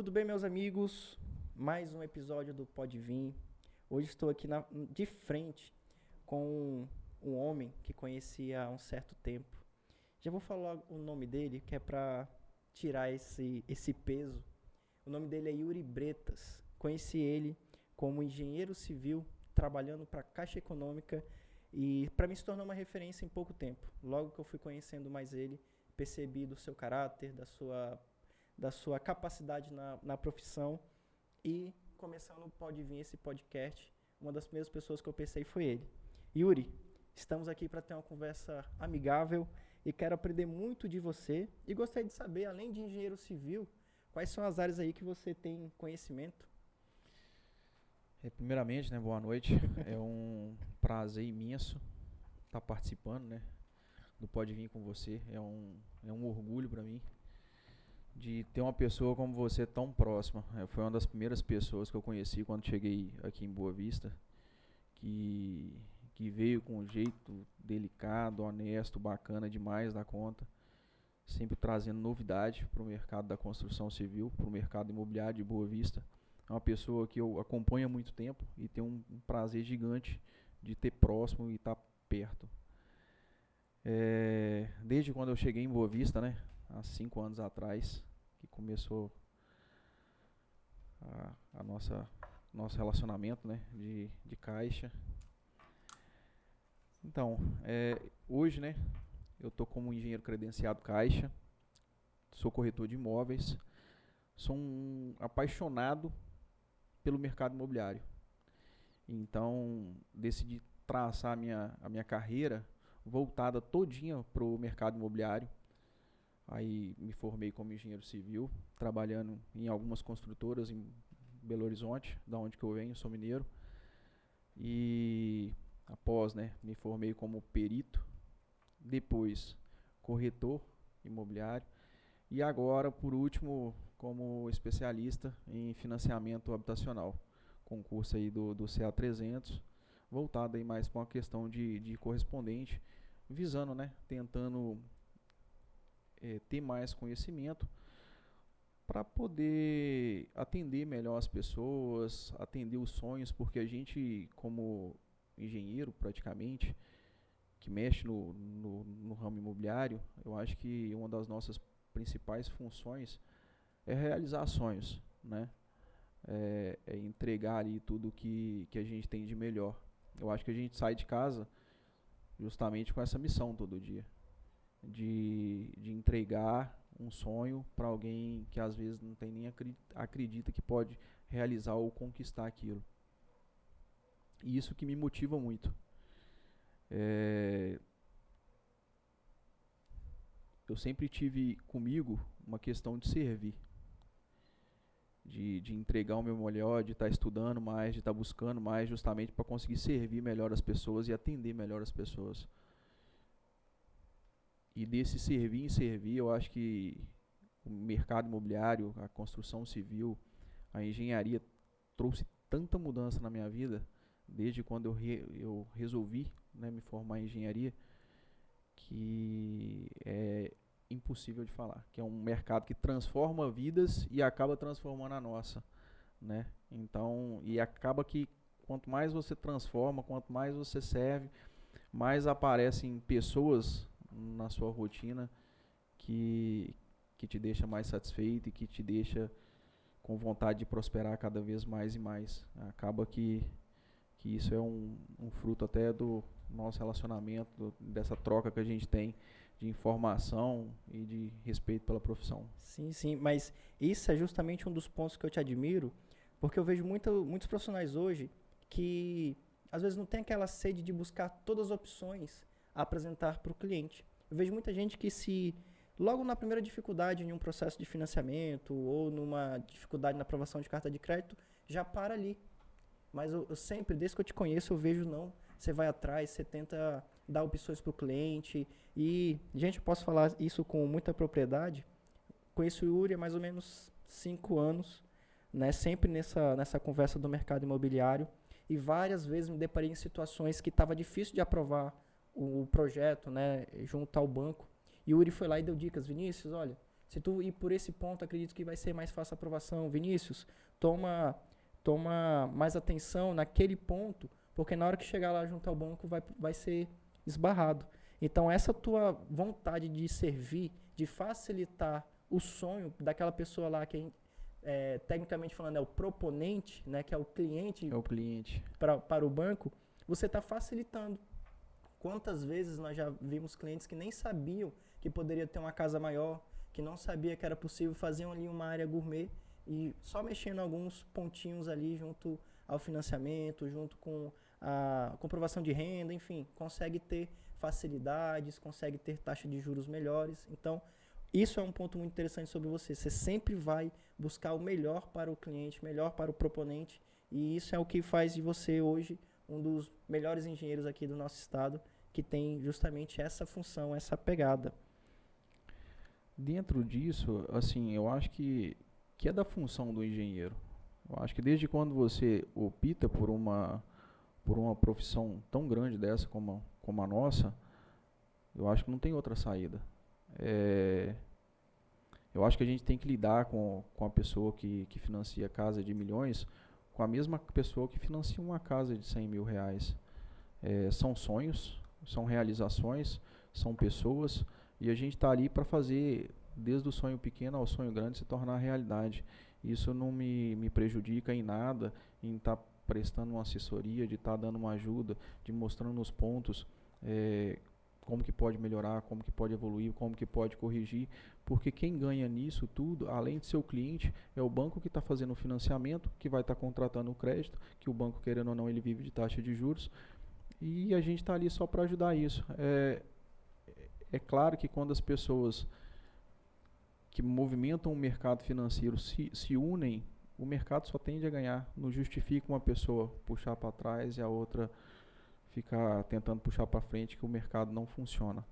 Tudo bem, meus amigos? Mais um episódio do Pode Vir. Hoje estou aqui de frente com um homem que conheci há um certo tempo. Já vou falar o nome dele, que é para tirar esse peso. O nome dele é Yuri Bretas. Conheci ele como engenheiro civil, trabalhando para a Caixa Econômica, e para mim se tornou uma referência em pouco tempo. Logo que eu fui conhecendo mais ele, percebi do seu caráter, da sua capacidade na profissão, e começando Pode Vir esse podcast, uma das primeiras pessoas que eu pensei foi ele. Yuri, estamos aqui para ter uma conversa amigável e quero aprender muito de você e gostaria de saber, além de engenheiro civil, quais são as áreas aí que você tem conhecimento? Primeiramente, boa noite. É um prazer imenso estar participando, do Pode Vir com você. É um orgulho para mim de ter uma pessoa como você tão próxima. Foi uma das primeiras pessoas que eu conheci quando cheguei aqui em Boa Vista, que veio com um jeito delicado, honesto, bacana demais da conta, sempre trazendo novidade para o mercado da construção civil, para o mercado imobiliário de Boa Vista. É uma pessoa que eu acompanho há muito tempo e tenho um prazer gigante de ter próximo e estar perto. Desde quando eu cheguei em Boa Vista, há 5 anos atrás, que começou a nosso relacionamento, de caixa. Então, hoje, eu estou como engenheiro credenciado Caixa, sou corretor de imóveis, sou um apaixonado pelo mercado imobiliário. Então, decidi traçar a minha carreira voltada todinha para o mercado imobiliário. Aí me formei como engenheiro civil, trabalhando em algumas construtoras em Belo Horizonte, da onde que eu venho, sou mineiro. E após, me formei como perito, depois corretor imobiliário e agora, por último, como especialista em financiamento habitacional, concurso aí do CA300, voltado aí mais para uma questão de correspondente, visando, tentando ter mais conhecimento para poder atender melhor as pessoas, atender os sonhos, porque a gente, como engenheiro praticamente, que mexe no ramo imobiliário, eu acho que uma das nossas principais funções é realizar sonhos, é entregar ali tudo que a gente tem de melhor. Eu acho que a gente sai de casa justamente com essa missão todo dia, de entregar um sonho para alguém que às vezes não tem nem acredita que pode realizar ou conquistar aquilo. E isso que me motiva muito. Eu sempre tive comigo uma questão de servir, de entregar o meu melhor, de estar estudando mais, de estar buscando mais, justamente para conseguir servir melhor as pessoas e atender melhor as pessoas. E desse servir em servir, eu acho que o mercado imobiliário, a construção civil, a engenharia trouxe tanta mudança na minha vida, desde quando eu resolvi me formar em engenharia, que é impossível de falar, que é um mercado que transforma vidas e acaba transformando a nossa, Então, e acaba que quanto mais você transforma, quanto mais você serve, mais aparecem pessoas na sua rotina que te deixa mais satisfeito e que te deixa com vontade de prosperar cada vez mais e mais. Acaba que isso é um fruto até do nosso relacionamento, dessa troca que a gente tem de informação e de respeito pela profissão. Sim, sim, mas isso é justamente um dos pontos que eu te admiro, porque eu vejo muitos profissionais hoje que às vezes não tem aquela sede de buscar todas as opções a apresentar para o cliente. Eu vejo muita gente que logo na primeira dificuldade em um processo de financiamento ou numa dificuldade na aprovação de carta de crédito, já para ali. Mas eu sempre, desde que eu te conheço, eu vejo não. Você vai atrás, você tenta dar opções para o cliente. E, gente, eu posso falar isso com muita propriedade. Conheço o Yuri há mais ou menos 5 anos, sempre nessa conversa do mercado imobiliário. E várias vezes me deparei em situações que estava difícil de aprovar o projeto, junto ao banco. E o Yuri foi lá e deu dicas. Vinícius, olha, Se tu ir por esse ponto, acredito que vai ser mais fácil a aprovação. Vinícius, toma mais atenção naquele ponto, porque na hora que chegar lá junto ao banco vai ser esbarrado. Então, essa tua vontade de servir, de facilitar o sonho daquela pessoa lá que tecnicamente falando é o proponente, né, que é o cliente, para o banco, você está facilitando. Quantas vezes nós já vimos clientes que nem sabiam que poderia ter uma casa maior, que não sabia que era possível, faziam ali uma área gourmet e só mexendo alguns pontinhos ali junto ao financiamento, junto com a comprovação de renda, enfim, consegue ter facilidades, consegue ter taxa de juros melhores. Então, isso é um ponto muito interessante sobre você. Você sempre vai buscar o melhor para o cliente, melhor para o proponente, e isso é o que faz de você hoje um dos melhores engenheiros aqui do nosso estado, que tem justamente essa função, essa pegada. Dentro disso, assim, eu acho que é da função do engenheiro. Eu acho que desde quando você opta por uma profissão tão grande dessa como a nossa, eu acho que não tem outra saída. Eu acho que a gente tem que lidar com a pessoa que financia casa de milhões com a mesma pessoa que financia uma casa de 100 mil reais. São sonhos, são realizações, são pessoas, e a gente está ali para fazer, desde o sonho pequeno ao sonho grande, se tornar realidade. Isso não me prejudica em nada, em estar prestando uma assessoria, de estar dando uma ajuda, de mostrando os pontos, como que pode melhorar, como que pode evoluir, como que pode corrigir, porque quem ganha nisso tudo, além de ser o cliente, é o banco que está fazendo o financiamento, que vai estar contratando o crédito, que o banco, querendo ou não, ele vive de taxa de juros, e a gente está ali só para ajudar isso. É claro que quando as pessoas que movimentam o mercado financeiro se unem, o mercado só tende a ganhar. Não justifica uma pessoa puxar para trás e a outra ficar tentando puxar para frente, que o mercado não funciona.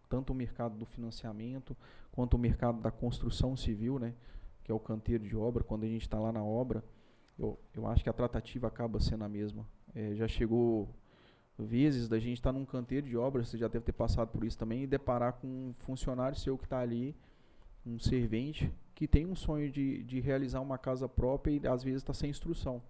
Tanto o mercado do financiamento, quanto o mercado da construção civil, né, que é o canteiro de obra. Quando a gente está lá na obra, eu acho que a tratativa acaba sendo a mesma. Já chegou vezes da gente estar num canteiro de obra, você já deve ter passado por isso também, e deparar com um funcionário seu que está ali, um servente, que tem um sonho de realizar uma casa própria e às vezes está sem instrução.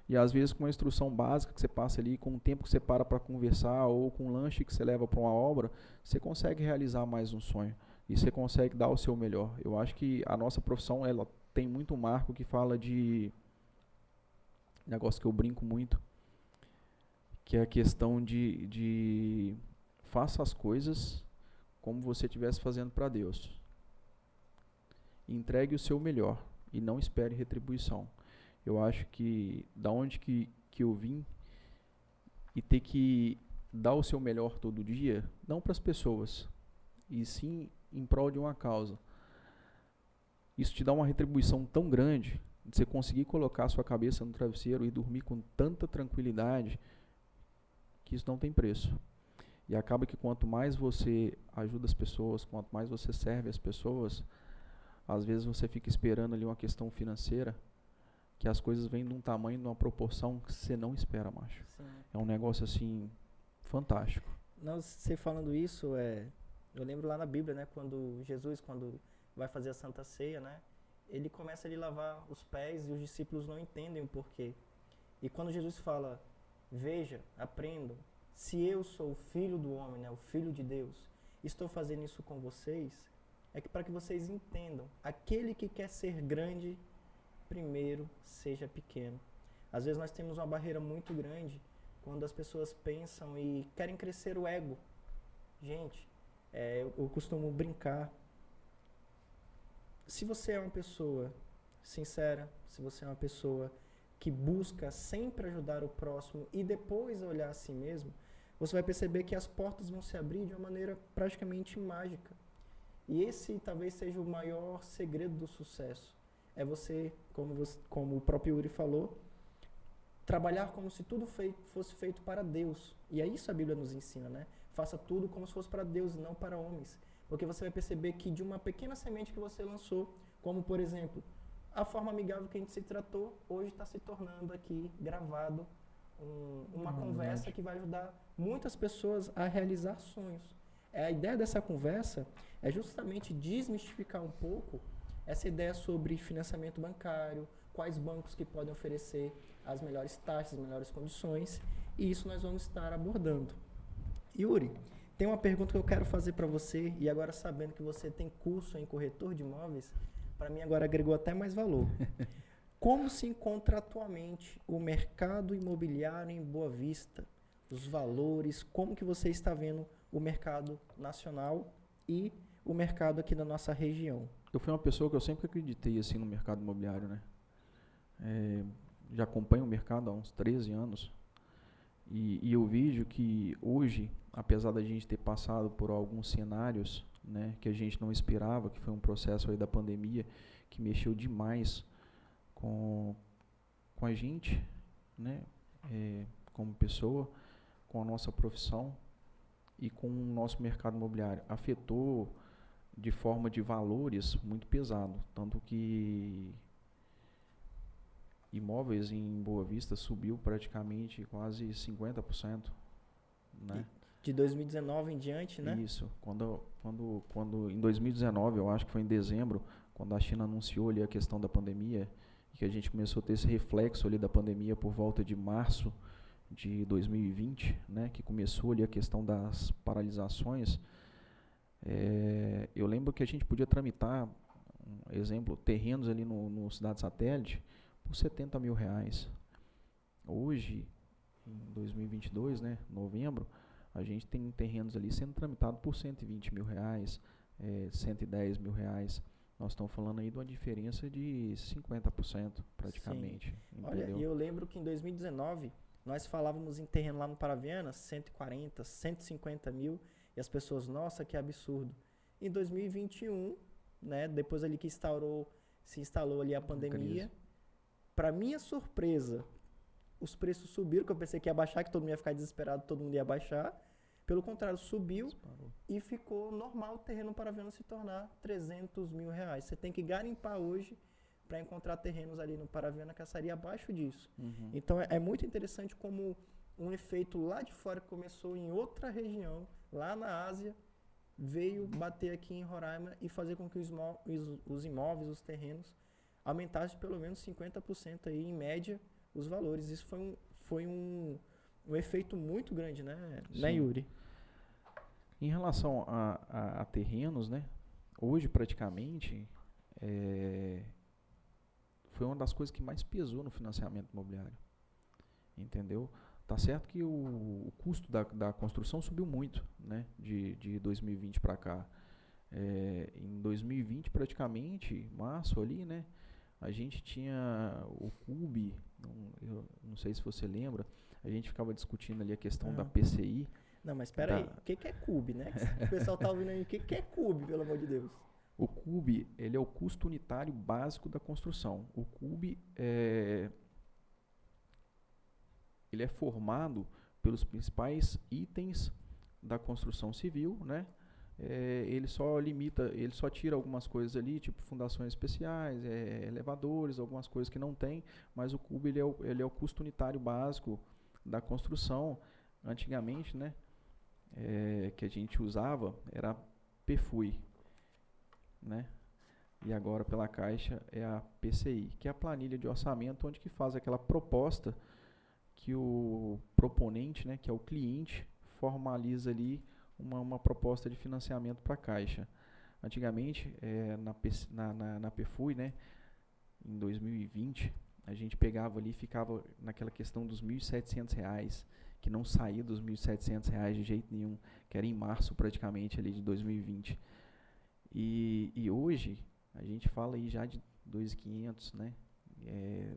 E às vezes com uma instrução básica que você passa ali, com o tempo que você para conversar, ou com um lanche que você leva para uma obra, você consegue realizar mais um sonho. E você consegue dar o seu melhor. Eu acho que a nossa profissão, ela tem muito marco que fala de negócio que eu brinco muito, que é a questão de faça as coisas como você estivesse fazendo para Deus. Entregue o seu melhor e não espere retribuição. Eu acho que da onde que eu vim e ter que dar o seu melhor todo dia, não para as pessoas, e sim em prol de uma causa. Isso te dá uma retribuição tão grande, de você conseguir colocar a sua cabeça no travesseiro e dormir com tanta tranquilidade, que isso não tem preço. E acaba que quanto mais você ajuda as pessoas, quanto mais você serve as pessoas, às vezes você fica esperando ali uma questão financeira, que as coisas vêm de um tamanho, de uma proporção que você não espera, macho. Sim. É um negócio assim, fantástico. Não, você falando isso, eu lembro lá na Bíblia, né, quando Jesus, quando vai fazer a Santa Ceia, né, ele começa a lhe lavar os pés e os discípulos não entendem o porquê. E quando Jesus fala, veja, aprendam, se eu sou o Filho do Homem, né, o Filho de Deus, estou fazendo isso com vocês, é que para que vocês entendam, aquele que quer ser grande, primeiro seja pequeno. Às vezes nós temos uma barreira muito grande quando as pessoas pensam e querem crescer o ego. Gente, eu costumo brincar. Se você é uma pessoa sincera, se você é uma pessoa que busca sempre ajudar o próximo e depois olhar a si mesmo, você vai perceber que as portas vão se abrir de uma maneira praticamente mágica. E esse talvez seja o maior segredo do sucesso. É você, como o próprio Yuri falou, trabalhar como se tudo fosse feito para Deus. E é isso a Bíblia nos ensina, né? Faça tudo como se fosse para Deus e não para homens. Porque você vai perceber que de uma pequena semente que você lançou, como por exemplo, a forma amigável que a gente se tratou, hoje está se tornando aqui gravado uma conversa que vai ajudar muitas pessoas a realizar sonhos. A ideia dessa conversa é justamente desmistificar um pouco essa ideia sobre financiamento bancário, quais bancos que podem oferecer as melhores taxas, as melhores condições, e isso nós vamos estar abordando. Yuri, tem uma pergunta que eu quero fazer para você, e agora sabendo que você tem curso em corretor de imóveis, para mim agora agregou até mais valor. Como se encontra atualmente o mercado imobiliário em Boa Vista? Os valores, como que você está vendo o mercado nacional e o mercado aqui da nossa região? Eu fui uma pessoa que eu sempre acreditei assim no mercado imobiliário, né? Já acompanho o mercado há uns 13 anos e eu vejo que hoje, apesar da gente ter passado por alguns cenários, né, que a gente não esperava, que foi um processo aí da pandemia que mexeu demais com a gente, né, como pessoa, com a nossa profissão e com o nosso mercado imobiliário. Afetou de forma de valores muito pesado, tanto que imóveis em Boa Vista subiu praticamente quase 50%, né? De 2019 em diante, né? Isso. Quando em 2019, eu acho que foi em dezembro, quando a China anunciou ali a questão da pandemia, e que a gente começou a ter esse reflexo ali da pandemia por volta de março de 2020, né, que começou ali a questão das paralisações, eu lembro que a gente podia tramitar, exemplo, terrenos ali no Cidade Satélite por R$70 mil. Hoje, em 2022, né, novembro, a gente tem terrenos ali sendo tramitado por R$120 mil, R$110 mil. Nós estamos falando aí de uma diferença de 50% praticamente. Olha, e eu lembro que em 2019 nós falávamos em terreno lá no Paraviana, 140, 150 mil, e as pessoas, nossa, que absurdo. Em 2021, né, depois ali que se instalou ali a pandemia, para minha surpresa, os preços subiram, que eu pensei que ia baixar, que todo mundo ia ficar desesperado, todo mundo ia baixar. Pelo contrário, subiu e ficou normal o terreno Paraviana se tornar R$300 mil. Você tem que garimpar hoje para encontrar terrenos ali no Paraviana Caçaria abaixo disso. Uhum. Então é muito interessante como um efeito lá de fora que começou em outra região, lá na Ásia, veio bater aqui em Roraima e fazer com que os imóveis, os terrenos, aumentassem pelo menos 50% aí, em média, os valores. Isso foi um efeito muito grande, né, Yuri? Em relação a terrenos, né, hoje praticamente foi uma das coisas que mais pesou no financiamento imobiliário, entendeu? Tá certo que o custo da construção subiu muito, né, de 2020 para cá. Em 2020 praticamente, março ali, né, a gente tinha o CUB, eu não sei se você lembra, a gente ficava discutindo ali a questão da PCI. Não, mas espera aí, o que é CUB, né? O pessoal tá ouvindo aí, o que é CUB, pelo amor de Deus? O CUB, ele é o custo unitário básico da construção. O CUB ele é formado pelos principais itens da construção civil, né? Ele só tira algumas coisas ali, tipo fundações especiais, elevadores, algumas coisas que não tem, mas o CUB ele é o custo unitário básico da construção. Antigamente, né, que a gente usava era PFUI, né? E agora pela Caixa é a PCI, que é a planilha de orçamento, onde que faz aquela proposta que o proponente, né, que é o cliente, formaliza ali uma proposta de financiamento para a Caixa. Antigamente, na PFUI, né, em 2020, a gente pegava ali e ficava naquela questão dos R$1.700, que não saía dos R$1.700 de jeito nenhum, que era em março praticamente ali de 2020. E hoje a gente fala aí já de 2.500, né?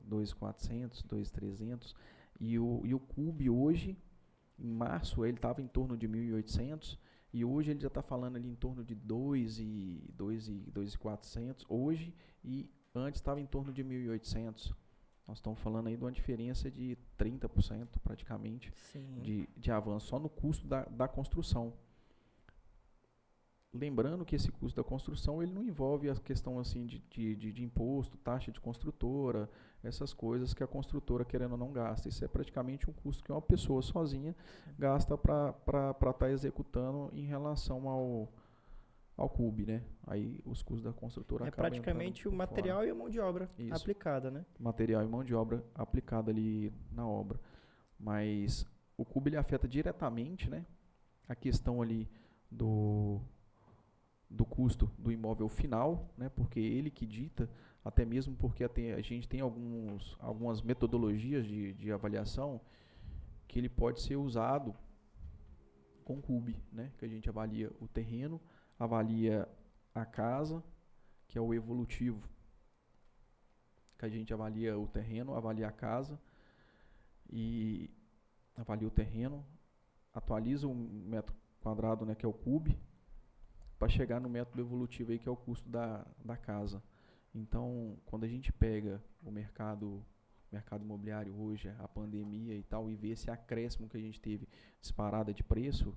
2.400, 2.300, e o CUB hoje, em março, ele estava em torno de 1.800, e hoje ele já está falando ali em torno de 2.400 hoje, e antes estava em torno de 1.800. Nós estamos falando aí de uma diferença de 30% praticamente de avanço só no custo da construção. lembrando que esse custo da construção ele não envolve a questão assim de imposto, taxa de construtora, essas coisas que a construtora querendo ou não gasta. Isso é praticamente um custo que uma pessoa sozinha gasta para estar executando em relação ao CUB, né? Aí os custos da construtora acabam praticamente o material e a mão de obra aplicada, né? Material e mão de obra aplicada ali na obra. Mas o CUB ele afeta diretamente, né, a questão ali do custo do imóvel final, né, porque ele que dita, até mesmo porque a gente tem algumas metodologias de avaliação que ele pode ser usado com CUB, né, que a gente avalia o terreno, avalia a casa, que é o evolutivo, que a gente avalia o terreno, avalia a casa e avalia o terreno, atualiza o metro quadrado, né, que é o CUB, para chegar no método evolutivo aí, que é o custo da casa. Então, quando a gente pega o mercado imobiliário hoje, a pandemia e tal, e vê esse acréscimo que a gente teve disparada de preço,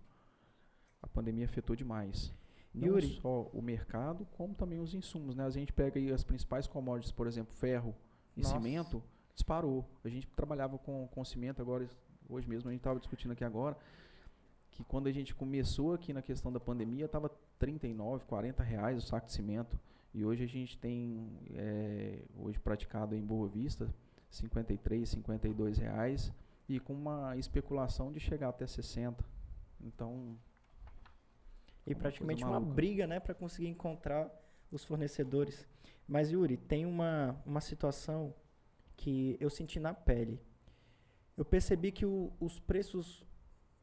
a pandemia afetou demais. Não Yuri, só o mercado, como também os insumos, né? A gente pega aí as principais commodities, por exemplo, ferro e cimento, disparou. A gente trabalhava com cimento, agora, hoje mesmo, a gente estava discutindo aqui agora, que quando a gente começou aqui na questão da pandemia, estava R$39, R$40 o saco de cimento. E hoje a gente tem, hoje praticado em Boa Vista, R$53, R$52, e com uma especulação de chegar até 60. Então... E praticamente uma briga, né, para conseguir encontrar os fornecedores. Mas, Yuri, tem uma situação que eu senti na pele. Eu percebi que os preços,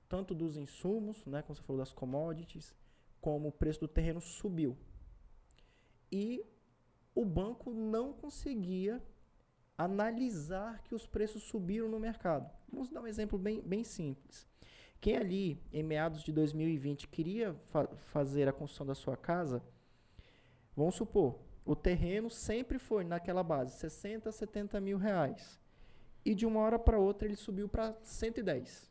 tanto dos insumos, né, como você falou, das commodities, como o preço do terreno subiu. E o banco não conseguia analisar que os preços subiram no mercado. Vamos dar um exemplo bem simples. Quem ali, em meados de 2020, queria fazer a construção da sua casa, vamos supor, o terreno sempre foi naquela base, 60, 70 mil reais. E de uma hora para outra ele subiu para 110.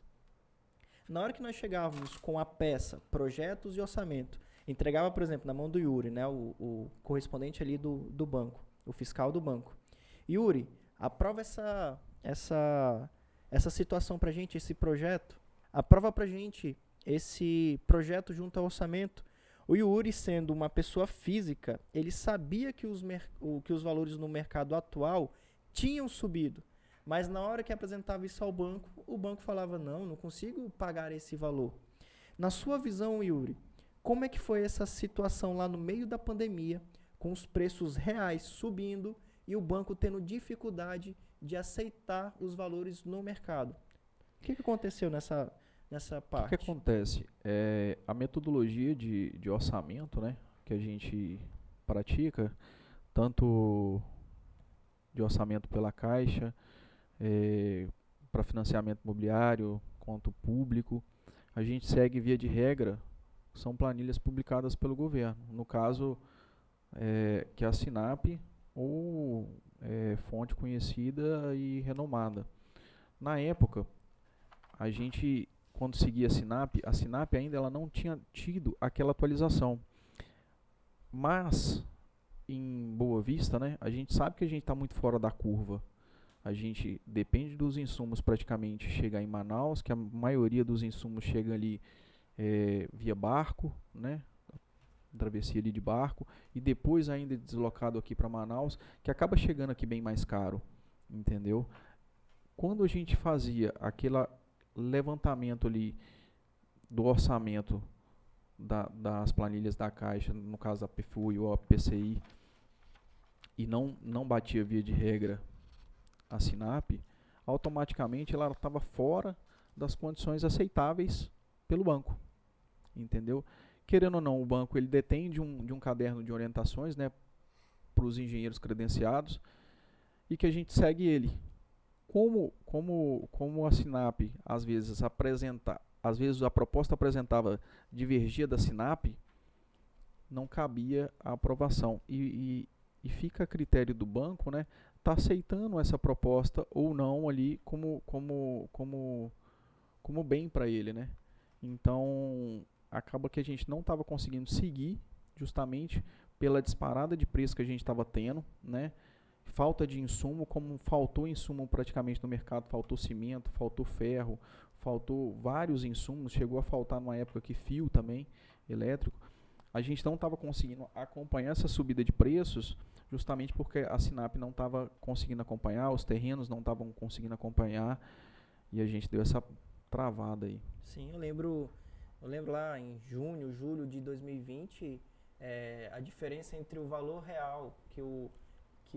Na hora que nós chegávamos com a peça, projetos e orçamento, entregava, por exemplo, na mão do Yuri, né, o correspondente ali do banco, o fiscal do banco. Yuri, aprova essa situação para a gente, esse projeto. Aprova pra gente esse projeto junto ao orçamento. O Yuri, sendo uma pessoa física, ele sabia que os valores no mercado atual tinham subido. Mas na hora que apresentava isso ao banco, o banco falava, não consigo pagar esse valor. Na sua visão, Yuri, como é que foi essa situação lá no meio da pandemia, com os preços reais subindo e o banco tendo dificuldade de aceitar os valores no mercado? O que aconteceu nessa parte? O que acontece? A metodologia de orçamento, né, que a gente pratica, tanto de orçamento pela Caixa, para financiamento imobiliário, quanto público, a gente segue via de regra, são planilhas publicadas pelo governo. No caso, que é a Sinap ou fonte conhecida e renomada. Na época, a gente, quando seguia a Sinap ainda ela não tinha tido aquela atualização. Mas, em Boa Vista, né, a gente sabe que a gente está muito fora da curva. A gente depende dos insumos praticamente chegar em Manaus, que a maioria dos insumos chega ali via barco, né, travessia ali de barco, e depois ainda deslocado aqui para Manaus, que acaba chegando aqui bem mais caro, entendeu? Quando a gente fazia aquele levantamento ali do orçamento das planilhas da Caixa, no caso da PFUI ou a PCI, e não batia via de regra a Sinap, automaticamente ela estava fora das condições aceitáveis pelo banco, entendeu? Querendo ou não, o banco ele detém de um caderno de orientações, né, para os engenheiros credenciados, e que a gente segue ele. Como a Sinap às vezes a proposta apresentava divergia da Sinap, não cabia a aprovação e fica a critério do banco, né, tá aceitando essa proposta ou não ali como bem para ele, né? Então acaba que a gente não estava conseguindo seguir justamente pela disparada de preço que a gente estava tendo, né? Falta de insumo, como faltou insumo praticamente no mercado, faltou cimento, faltou ferro, faltou vários insumos, chegou a faltar numa época que fio também, elétrico. A gente não estava conseguindo acompanhar essa subida de preços, justamente porque a Sinap não estava conseguindo acompanhar, os terrenos não estavam conseguindo acompanhar, e a gente deu essa travada aí. Sim, eu lembro lá em junho, julho de 2020, a diferença entre o valor real que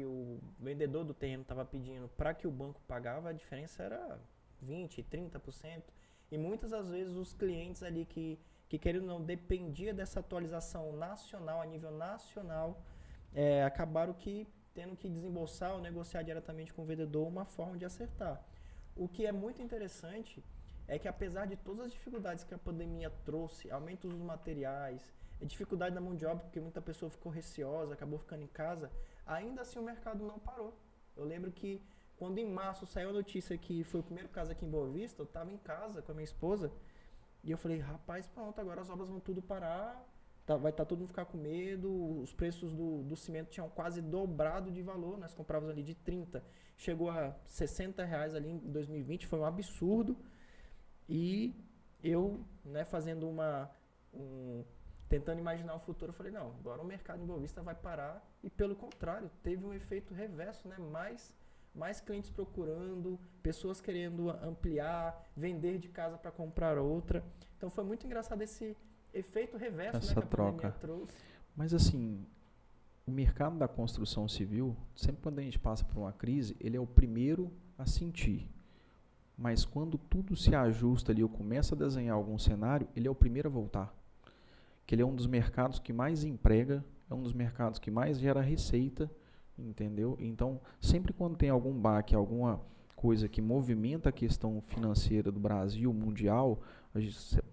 o vendedor do terreno estava pedindo para que o banco pagava, a diferença era 20%, 30%. E muitas das vezes os clientes ali que querendo ou não, dependia dessa atualização nacional, a nível nacional, acabaram tendo que desembolsar ou negociar diretamente com o vendedor uma forma de acertar. O que é muito interessante é que, apesar de todas as dificuldades que a pandemia trouxe, aumento dos materiais, dificuldade da mão de obra, porque muita pessoa ficou receosa, acabou ficando em casa, ainda assim o mercado não parou. Eu lembro que quando em março saiu a notícia que foi o primeiro caso aqui em Boa Vista, eu estava em casa com a minha esposa, e eu falei, rapaz, pronto, agora as obras vão tudo parar, vai todo mundo ficar com medo, os preços do cimento tinham quase dobrado de valor, nós comprávamos ali de 30, chegou a R$60 ali em 2020, foi um absurdo, e eu, né, fazendo tentando imaginar o futuro, eu falei, não, agora o mercado em Boa Vista vai parar, e pelo contrário, teve um efeito reverso, né, mais clientes procurando, pessoas querendo ampliar, vender de casa para comprar outra. Então foi muito engraçado esse efeito reverso, essa, né, que a troca trouxe. Mas assim, o mercado da construção civil, sempre quando a gente passa por uma crise, ele é o primeiro a sentir. Mas quando tudo se ajusta ali, ou começa a desenhar algum cenário, ele é o primeiro a voltar. Que ele é um dos mercados que mais emprega, é um dos mercados que mais gera receita, entendeu? Então, sempre quando tem algum baque, alguma coisa que movimenta a questão financeira do Brasil, mundial,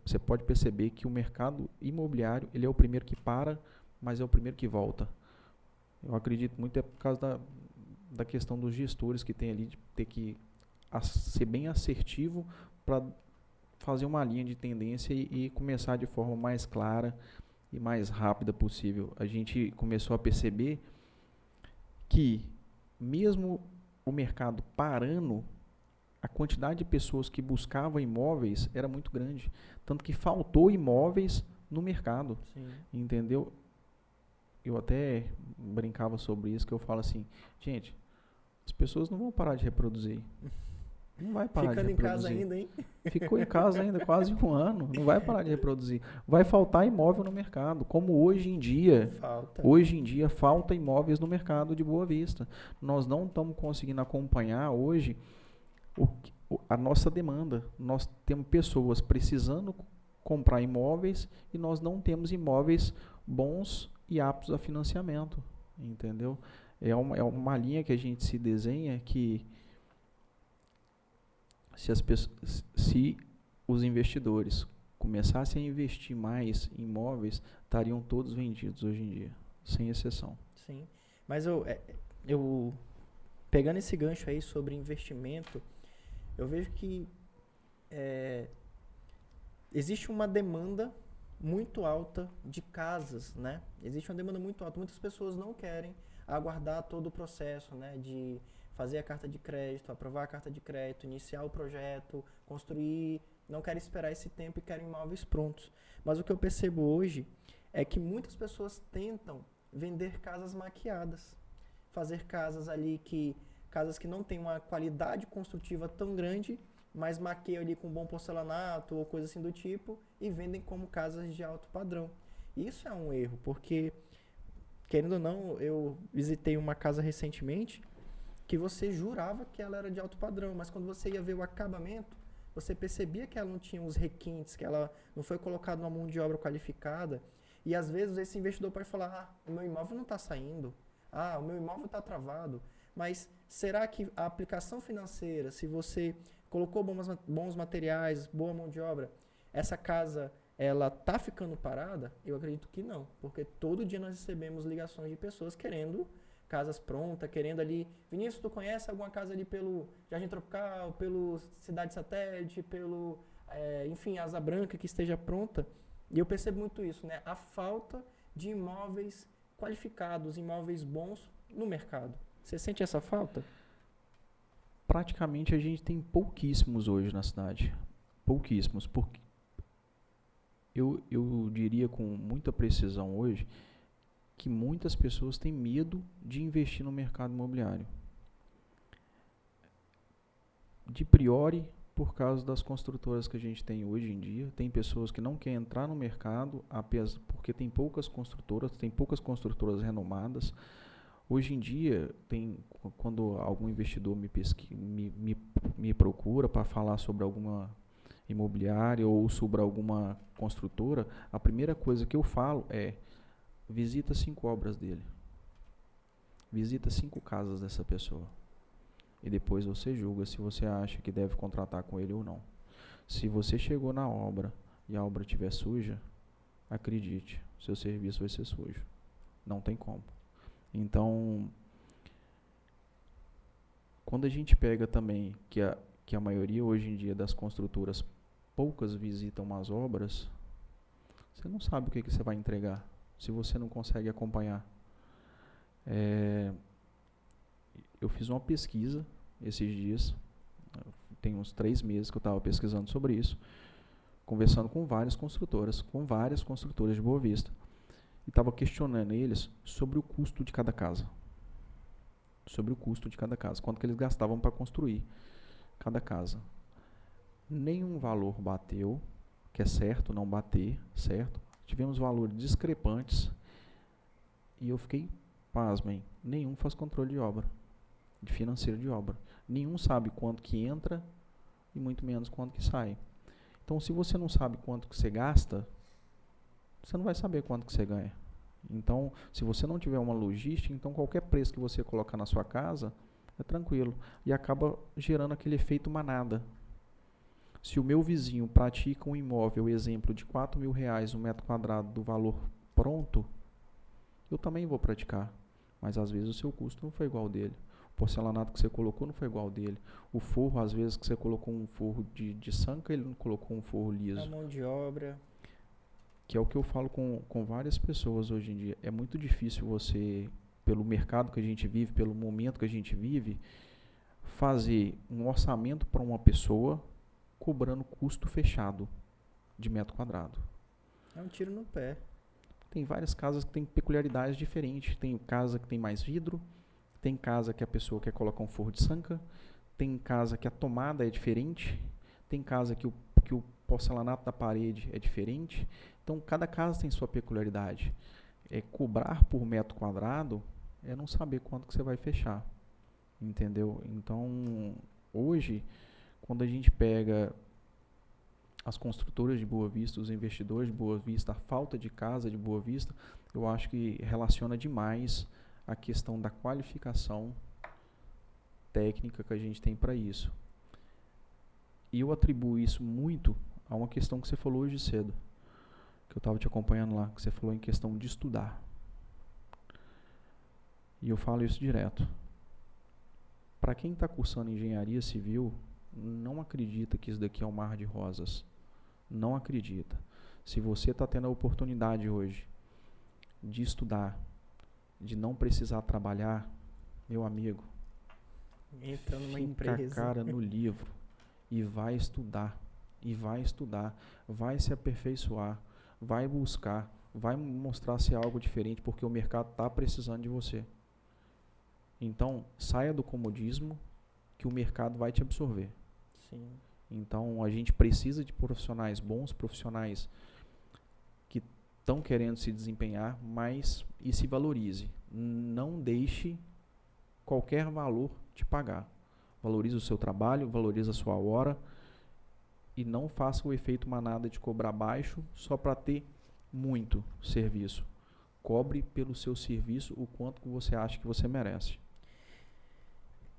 você pode perceber que o mercado imobiliário, ele é o primeiro que para, mas é o primeiro que volta. Eu acredito muito por causa da questão dos gestores que tem ali, de ter que ser bem assertivo para fazer uma linha de tendência e começar de forma mais clara e mais rápida possível. A gente começou a perceber que mesmo o mercado parando, a quantidade de pessoas que buscavam imóveis era muito grande. Tanto que faltou imóveis no mercado. Sim. Entendeu? Eu até brincava sobre isso, que eu falo assim, gente, as pessoas não vão parar de reproduzir. Não vai parar de reproduzir. Ficando em casa ainda, hein? Ficou em casa ainda quase um ano. Não vai parar de reproduzir. Vai faltar imóvel no mercado, como hoje em dia. Hoje em dia falta imóveis no mercado de Boa Vista. Nós não estamos conseguindo acompanhar hoje a nossa demanda. Nós temos pessoas precisando comprar imóveis e nós não temos imóveis bons e aptos a financiamento. Entendeu? É uma linha que a gente se desenha que se os investidores começassem a investir mais em imóveis, estariam todos vendidos hoje em dia, sem exceção. Sim, mas eu pegando esse gancho aí sobre investimento, eu vejo que existe uma demanda muito alta de casas, né? Existe uma demanda muito alta. Muitas pessoas não querem aguardar todo o processo, né, de fazer a carta de crédito, aprovar a carta de crédito, iniciar o projeto, construir, não querem esperar esse tempo e querem imóveis prontos. Mas o que eu percebo hoje é que muitas pessoas tentam vender casas maquiadas, fazer casas que não têm uma qualidade construtiva tão grande, mas maqueiam ali com bom porcelanato ou coisa assim do tipo e vendem como casas de alto padrão. Isso é um erro, porque, querendo ou não, eu visitei uma casa recentemente que você jurava que ela era de alto padrão, mas quando você ia ver o acabamento, você percebia que ela não tinha os requintes, que ela não foi colocada numa mão de obra qualificada. E às vezes esse investidor pode falar, o meu imóvel não está saindo, o meu imóvel está travado. Mas será que a aplicação financeira, se você colocou bons materiais, boa mão de obra, essa casa ela está ficando parada? Eu acredito que não, porque todo dia nós recebemos ligações de pessoas querendo casas prontas, querendo ali... Vinícius, tu conhece alguma casa ali pelo Jardim Tropical, pelo Cidade Satélite, pelo, enfim, Asa Branca que esteja pronta? E eu percebo muito isso, né? A falta de imóveis qualificados, imóveis bons no mercado. Você sente essa falta? Praticamente a gente tem pouquíssimos hoje na cidade. Pouquíssimos. Porque eu diria com muita precisão hoje que muitas pessoas têm medo de investir no mercado imobiliário. De priori, por causa das construtoras que a gente tem hoje em dia, tem pessoas que não querem entrar no mercado porque tem poucas construtoras renomadas. Hoje em dia, quando algum investidor me procura para falar sobre alguma imobiliária ou sobre alguma construtora, a primeira coisa que eu falo é: visita 5 obras dele. Visita 5 casas dessa pessoa. E depois você julga se você acha que deve contratar com ele ou não. Se você chegou na obra e a obra estiver suja, acredite, seu serviço vai ser sujo. Não tem como. Então, quando a gente pega também que a maioria hoje em dia das construtoras, poucas visitam as obras, você não sabe o que você vai entregar, se você não consegue acompanhar. Eu fiz uma pesquisa esses dias, tem uns 3 meses que eu estava pesquisando sobre isso, conversando com várias construtoras de Boa Vista, e estava questionando eles sobre o custo de cada casa. Quanto que eles gastavam para construir cada casa. Nenhum valor bateu, que é certo não bater, certo? Tivemos valores discrepantes e eu fiquei pasmem. Nenhum faz controle de obra, de financeiro de obra. Nenhum sabe quanto que entra e muito menos quanto que sai. Então, se você não sabe quanto que você gasta, você não vai saber quanto que você ganha. Então, se você não tiver uma logística, então qualquer preço que você colocar na sua casa é tranquilo. E acaba gerando aquele efeito manada. Se o meu vizinho pratica um imóvel, exemplo, de R$4.000 um metro quadrado do valor pronto, eu também vou praticar. Mas às vezes o seu custo não foi igual ao dele. O porcelanato que você colocou não foi igual ao dele. O forro, às vezes que você colocou um forro de sanca, ele não colocou um forro liso. A mão de obra. Que é o que eu falo com várias pessoas hoje em dia. É muito difícil você, pelo mercado que a gente vive, pelo momento que a gente vive, fazer um orçamento para uma pessoa cobrando custo fechado de metro quadrado. É um tiro no pé. Tem várias casas que têm peculiaridades diferentes. Tem casa que tem mais vidro, tem casa que a pessoa quer colocar um forro de sanca, tem casa que a tomada é diferente, tem casa que o porcelanato da parede é diferente. Então, cada casa tem sua peculiaridade. Cobrar por metro quadrado é não saber quanto que você vai fechar. Entendeu? Então, hoje, quando a gente pega as construtoras de Boa Vista, os investidores de Boa Vista, a falta de casa de Boa Vista, eu acho que relaciona demais a questão da qualificação técnica que a gente tem para isso. E eu atribuo isso muito a uma questão que você falou hoje cedo, que eu estava te acompanhando lá, que você falou em questão de estudar. E eu falo isso direto. Para quem está cursando engenharia civil, não acredita que isso daqui é um mar de rosas. Não acredita. Se você está tendo a oportunidade hoje de estudar, de não precisar trabalhar, meu amigo, entra numa fica empresa. a cara no livro e vai estudar. Vai se aperfeiçoar, vai buscar, vai mostrar se é algo diferente, porque o mercado está precisando de você. Então, saia do comodismo, que o mercado vai te absorver. Sim. Então, a gente precisa de profissionais bons, profissionais que estão querendo se desempenhar, e se valorize. Não deixe qualquer valor te pagar. Valorize o seu trabalho, valorize a sua hora e não faça o efeito manada de cobrar baixo só para ter muito serviço. Cobre pelo seu serviço o quanto que você acha que você merece.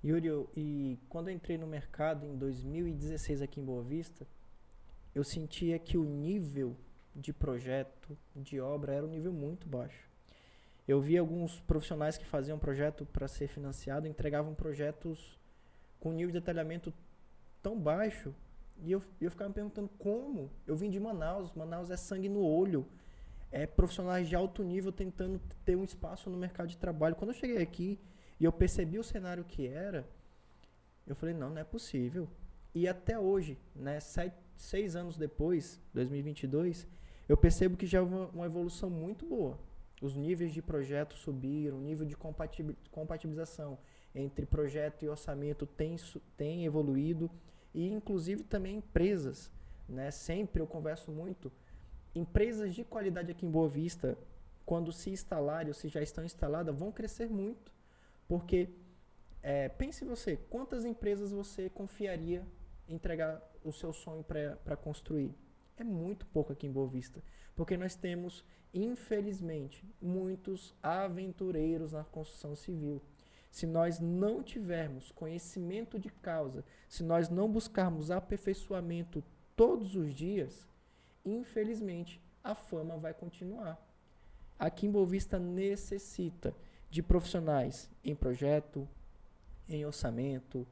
Yuri, e quando eu entrei no mercado em 2016 aqui em Boa Vista, eu sentia que o nível de projeto, de obra, era um nível muito baixo. Eu vi alguns profissionais que faziam projeto para ser financiado, entregavam projetos com nível de detalhamento tão baixo E eu ficava me perguntando como. Eu vim de Manaus. Manaus é sangue no olho. É profissionais de alto nível tentando ter um espaço no mercado de trabalho. Quando eu cheguei aqui e eu percebi o cenário que era, eu falei, não é possível. E até hoje, né, 6 anos depois, 2022, eu percebo que já houve uma evolução muito boa. Os níveis de projeto subiram, o nível de compatibilização entre projeto e orçamento tem evoluído. E, inclusive, também empresas, né? Sempre eu converso muito. Empresas de qualidade aqui em Boa Vista, quando se instalarem ou se já estão instaladas, vão crescer muito. Porque, pense você, quantas empresas você confiaria em entregar o seu sonho para construir? É muito pouco aqui em Boa Vista. Porque nós temos, infelizmente, muitos aventureiros na construção civil. Se nós não tivermos conhecimento de causa, se nós não buscarmos aperfeiçoamento todos os dias, infelizmente, a fama vai continuar. Aqui em Boa Vista necessita de profissionais em projeto, em orçamento,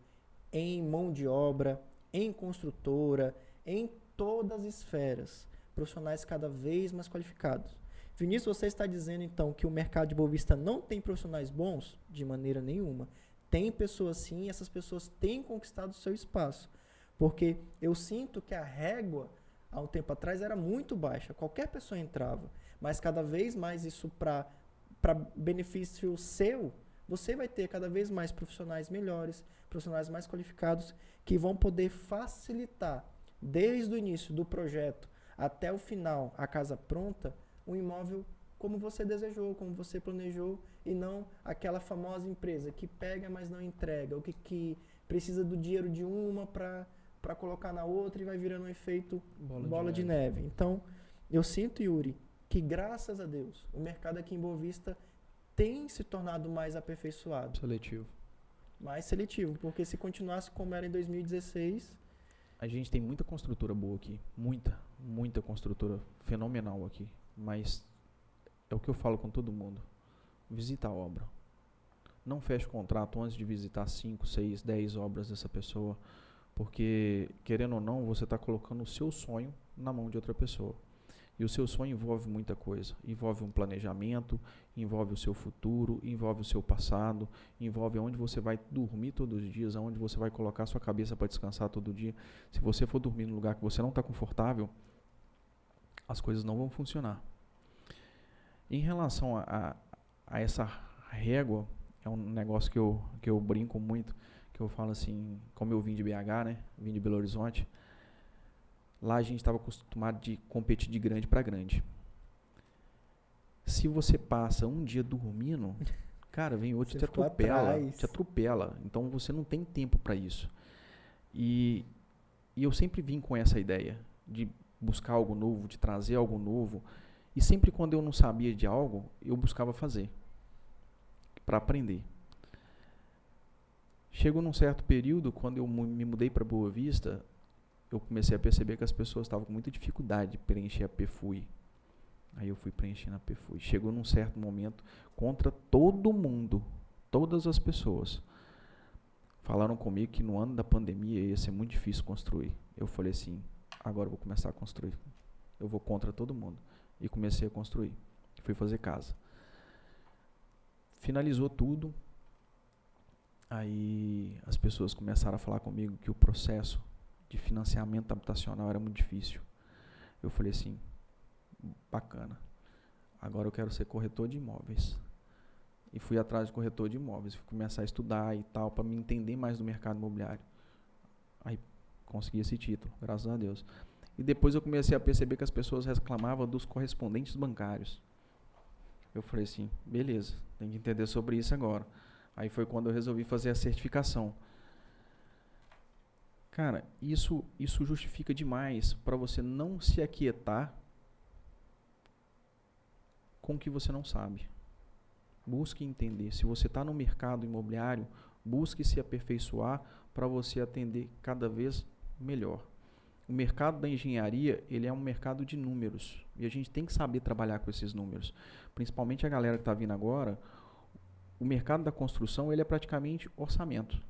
em mão de obra, em construtora, em todas as esferas. Profissionais cada vez mais qualificados. Vinícius, você está dizendo então que o mercado de Boa Vista não tem profissionais bons? De maneira nenhuma. Tem pessoas sim, e essas pessoas têm conquistado o seu espaço. Porque eu sinto que a régua, há um tempo atrás, era muito baixa. Qualquer pessoa entrava. Mas cada vez mais isso para benefício seu, você vai ter cada vez mais profissionais melhores, profissionais mais qualificados, que vão poder facilitar, desde o início do projeto até o final, a casa pronta, um imóvel como você desejou, como você planejou, e não aquela famosa empresa que pega, mas não entrega, ou que precisa do dinheiro de uma para colocar na outra e vai virando um efeito bola de neve. Então, eu sinto, Yuri, que graças a Deus, o mercado aqui em Boa Vista tem se tornado mais aperfeiçoado. Seletivo. Mais seletivo, porque se continuasse como era em 2016... A gente tem muita construtora boa aqui, muita construtora fenomenal aqui, mas é o que eu falo com todo mundo, visita a obra. Não feche o contrato antes de visitar 5, 6, 10 obras dessa pessoa, porque, querendo ou não, você está colocando o seu sonho na mão de outra pessoa. E o seu sonho envolve muita coisa. Envolve um planejamento, envolve o seu futuro, envolve o seu passado, envolve onde você vai dormir todos os dias, onde você vai colocar a sua cabeça para descansar todo dia. Se você for dormir num lugar que você não está confortável, as coisas não vão funcionar. Em relação a essa régua, é um negócio que eu brinco muito, que eu falo assim, como eu vim de BH, né? Vim de Belo Horizonte. Lá a gente estava acostumado de competir de grande para grande. Se você passa um dia dormindo, cara, vem outro e te atropela. Então você não tem tempo para isso. E eu sempre vim com essa ideia de buscar algo novo, de trazer algo novo. E sempre quando eu não sabia de algo, eu buscava fazer para aprender. Chegou num certo período, quando eu me mudei para Boa Vista, eu comecei a perceber que as pessoas estavam com muita dificuldade de preencher a PFUI. Aí eu fui preenchendo a PFUI. Chegou num certo momento, contra todo mundo, todas as pessoas, falaram comigo que no ano da pandemia ia ser muito difícil construir. Eu falei assim, agora eu vou começar a construir. Eu vou contra todo mundo. E comecei a construir. Fui fazer casa. Finalizou tudo. Aí as pessoas começaram a falar comigo que o processo de financiamento habitacional era muito difícil. Eu falei assim, bacana, agora eu quero ser corretor de imóveis. E fui atrás de corretor de imóveis, fui começar a estudar e tal, para me entender mais do mercado imobiliário. Aí consegui esse título, graças a Deus. E depois eu comecei a perceber que as pessoas reclamavam dos correspondentes bancários. Eu falei assim, beleza, tem que entender sobre isso agora. Aí foi quando eu resolvi fazer a certificação. Cara, isso justifica demais para você não se aquietar com o que você não sabe. Busque entender. Se você está no mercado imobiliário, busque se aperfeiçoar para você atender cada vez melhor. O mercado da engenharia, ele é um mercado de números. E a gente tem que saber trabalhar com esses números. Principalmente a galera que está vindo agora, o mercado da construção, ele é praticamente orçamento.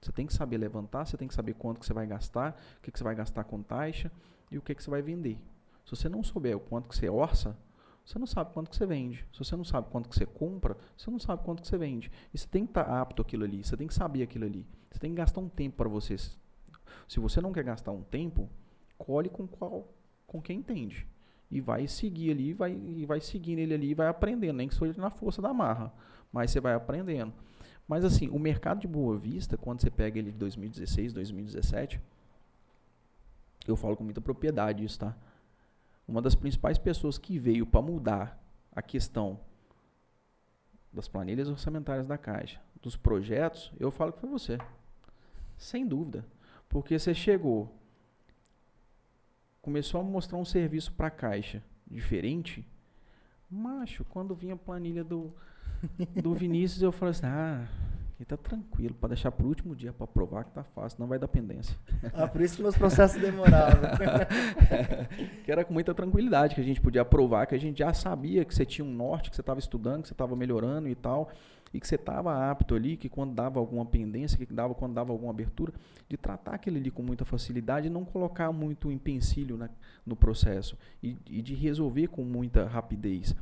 Você tem que saber levantar, você tem que saber quanto que você vai gastar, o que você vai gastar com taxa e o que você vai vender. Se você não souber o quanto que você orça, você não sabe quanto que você vende. Se você não sabe quanto que você compra, você não sabe quanto que você vende. E você tem que estar apto àquilo ali, você tem que saber aquilo ali. Você tem que gastar um tempo para você. Se você não quer gastar um tempo, colhe com quem entende. E vai seguir ali, vai seguindo ele ali, e vai aprendendo, nem que seja na força da marra, mas você vai aprendendo. Mas assim, o mercado de Boa Vista, quando você pega ele de 2016, 2017, eu falo com muita propriedade isso, tá? Uma das principais pessoas que veio para mudar a questão das planilhas orçamentárias da Caixa, dos projetos, eu falo que foi você. Sem dúvida. Porque você chegou, começou a mostrar um serviço para a Caixa diferente. Macho, quando vinha a planilha do Vinícius, eu falei assim, ele tá tranquilo, para deixar para o último dia para aprovar que tá fácil, não vai dar pendência. Por isso que meus processos demoravam. Que era com muita tranquilidade, que a gente podia aprovar, que a gente já sabia que você tinha um norte, que você estava estudando, que você estava melhorando e tal, e que você estava apto ali, que quando dava alguma pendência, quando dava alguma abertura, de tratar aquele ali com muita facilidade e não colocar muito empecilho no processo, e de resolver com muita rapidez.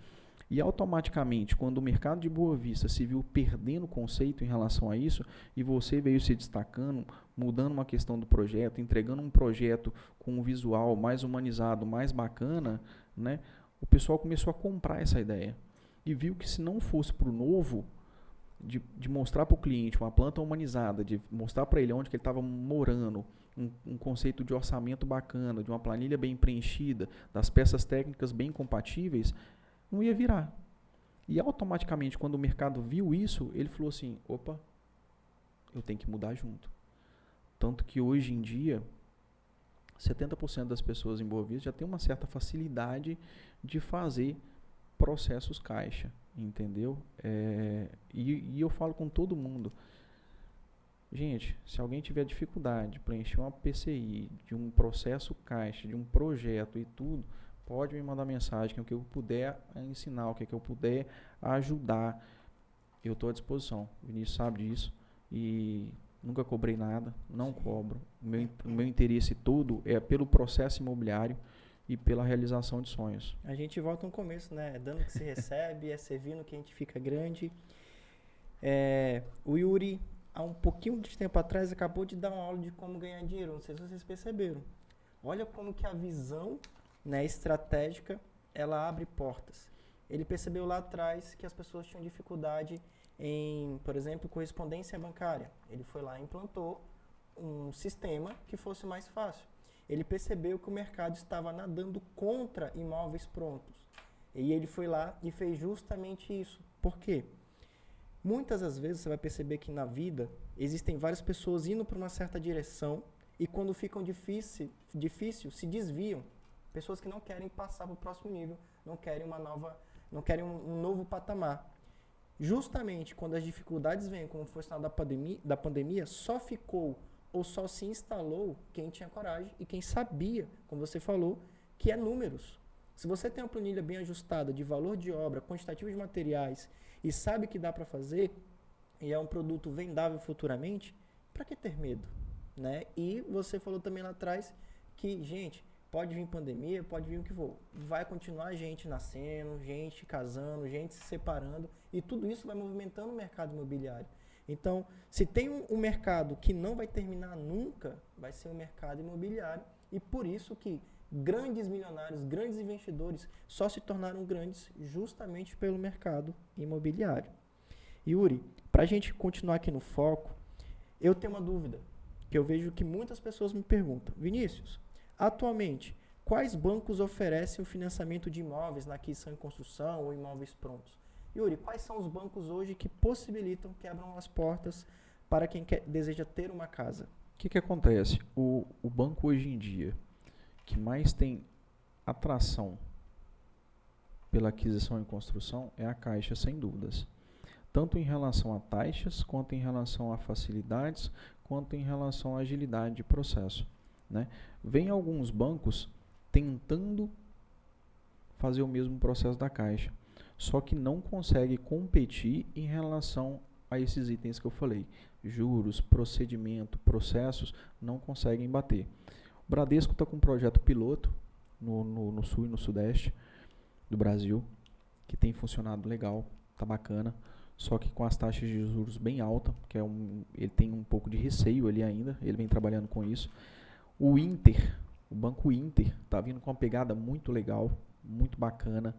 E automaticamente, quando o mercado de Boa Vista se viu perdendo conceito em relação a isso, e você veio se destacando, mudando uma questão do projeto, entregando um projeto com um visual mais humanizado, mais bacana, né, o pessoal começou a comprar essa ideia. E viu que se não fosse para o novo, de mostrar para o cliente uma planta humanizada, de mostrar para ele onde que ele estava morando, um conceito de orçamento bacana, de uma planilha bem preenchida, das peças técnicas bem compatíveis, não ia virar. E automaticamente, quando o mercado viu isso, ele falou assim, opa, eu tenho que mudar junto. Tanto que hoje em dia, 70% das pessoas em Boa Vista já tem uma certa facilidade de fazer processos caixa, entendeu? E eu falo com todo mundo, gente, se alguém tiver dificuldade de preencher uma PCI, de um processo caixa, de um projeto e tudo, pode me mandar mensagem, o que eu puder ensinar, o que eu puder ajudar, eu estou à disposição. O Vinícius sabe disso e nunca cobrei nada, não cobro. O meu interesse todo é pelo processo imobiliário e pela realização de sonhos. A gente volta no começo, né? É dando que se recebe, é servindo que a gente fica grande. O Yuri, há um pouquinho de tempo atrás, acabou de dar uma aula de como ganhar dinheiro. Não sei se vocês perceberam. Olha como que a visão, né, estratégica, ela abre portas. Ele percebeu lá atrás que as pessoas tinham dificuldade em, por exemplo, correspondência bancária. Ele foi lá e implantou um sistema que fosse mais fácil. Ele percebeu que o mercado estava nadando contra imóveis prontos. E ele foi lá e fez justamente isso. Por quê? Muitas das vezes você vai perceber que na vida existem várias pessoas indo para uma certa direção e quando ficam difícil se desviam. Pessoas que não querem passar para o próximo nível, não querem um novo patamar. Justamente quando as dificuldades vêm, como foi o sinal da pandemia, só ficou ou só se instalou quem tinha coragem e quem sabia, como você falou, que é números. Se você tem uma planilha bem ajustada de valor de obra, quantitativo de materiais e sabe que dá para fazer e é um produto vendável futuramente, para que ter medo? Né? E você falou também lá atrás que, gente, pode vir pandemia, pode vir o que for. Vai continuar gente nascendo, gente casando, gente se separando. E tudo isso vai movimentando o mercado imobiliário. Então, se tem um mercado que não vai terminar nunca, vai ser o mercado imobiliário. E por isso que grandes milionários, grandes investidores só se tornaram grandes justamente pelo mercado imobiliário. Yuri, para a gente continuar aqui no foco, eu tenho uma dúvida, que eu vejo que muitas pessoas me perguntam. Vinícius, atualmente, quais bancos oferecem o financiamento de imóveis na aquisição e construção ou imóveis prontos? Yuri, quais são os bancos hoje que possibilitam, quebram as portas para quem deseja ter uma casa? O que acontece? O banco hoje em dia que mais tem atração pela aquisição e construção é a Caixa, sem dúvidas. Tanto em relação a taxas, quanto em relação a facilidades, quanto em relação à agilidade de processo. Né? Vem alguns bancos tentando fazer o mesmo processo da Caixa, só que não consegue competir em relação a esses itens que eu falei. Juros, procedimento, processos, não conseguem bater. O Bradesco está com um projeto piloto no sul e no sudeste do Brasil, que tem funcionado legal, tá bacana, só que com as taxas de juros bem altas, ele tem um pouco de receio ali ainda, ele vem trabalhando com isso. O Banco Inter, tá vindo com uma pegada muito legal, muito bacana,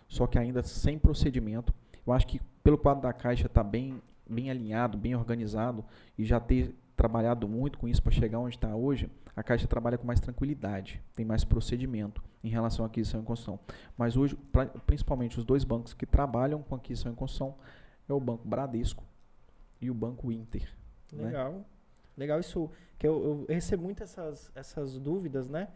só que ainda sem procedimento. Eu acho que pelo quadro da Caixa está bem alinhado, bem organizado, e já ter trabalhado muito com isso para chegar onde está hoje, a Caixa trabalha com mais tranquilidade, tem mais procedimento em relação à aquisição e construção. Mas hoje, principalmente os dois bancos que trabalham com aquisição e construção é o Banco Bradesco e o Banco Inter. Legal. Né? Legal isso, que eu recebo muito essas dúvidas, né?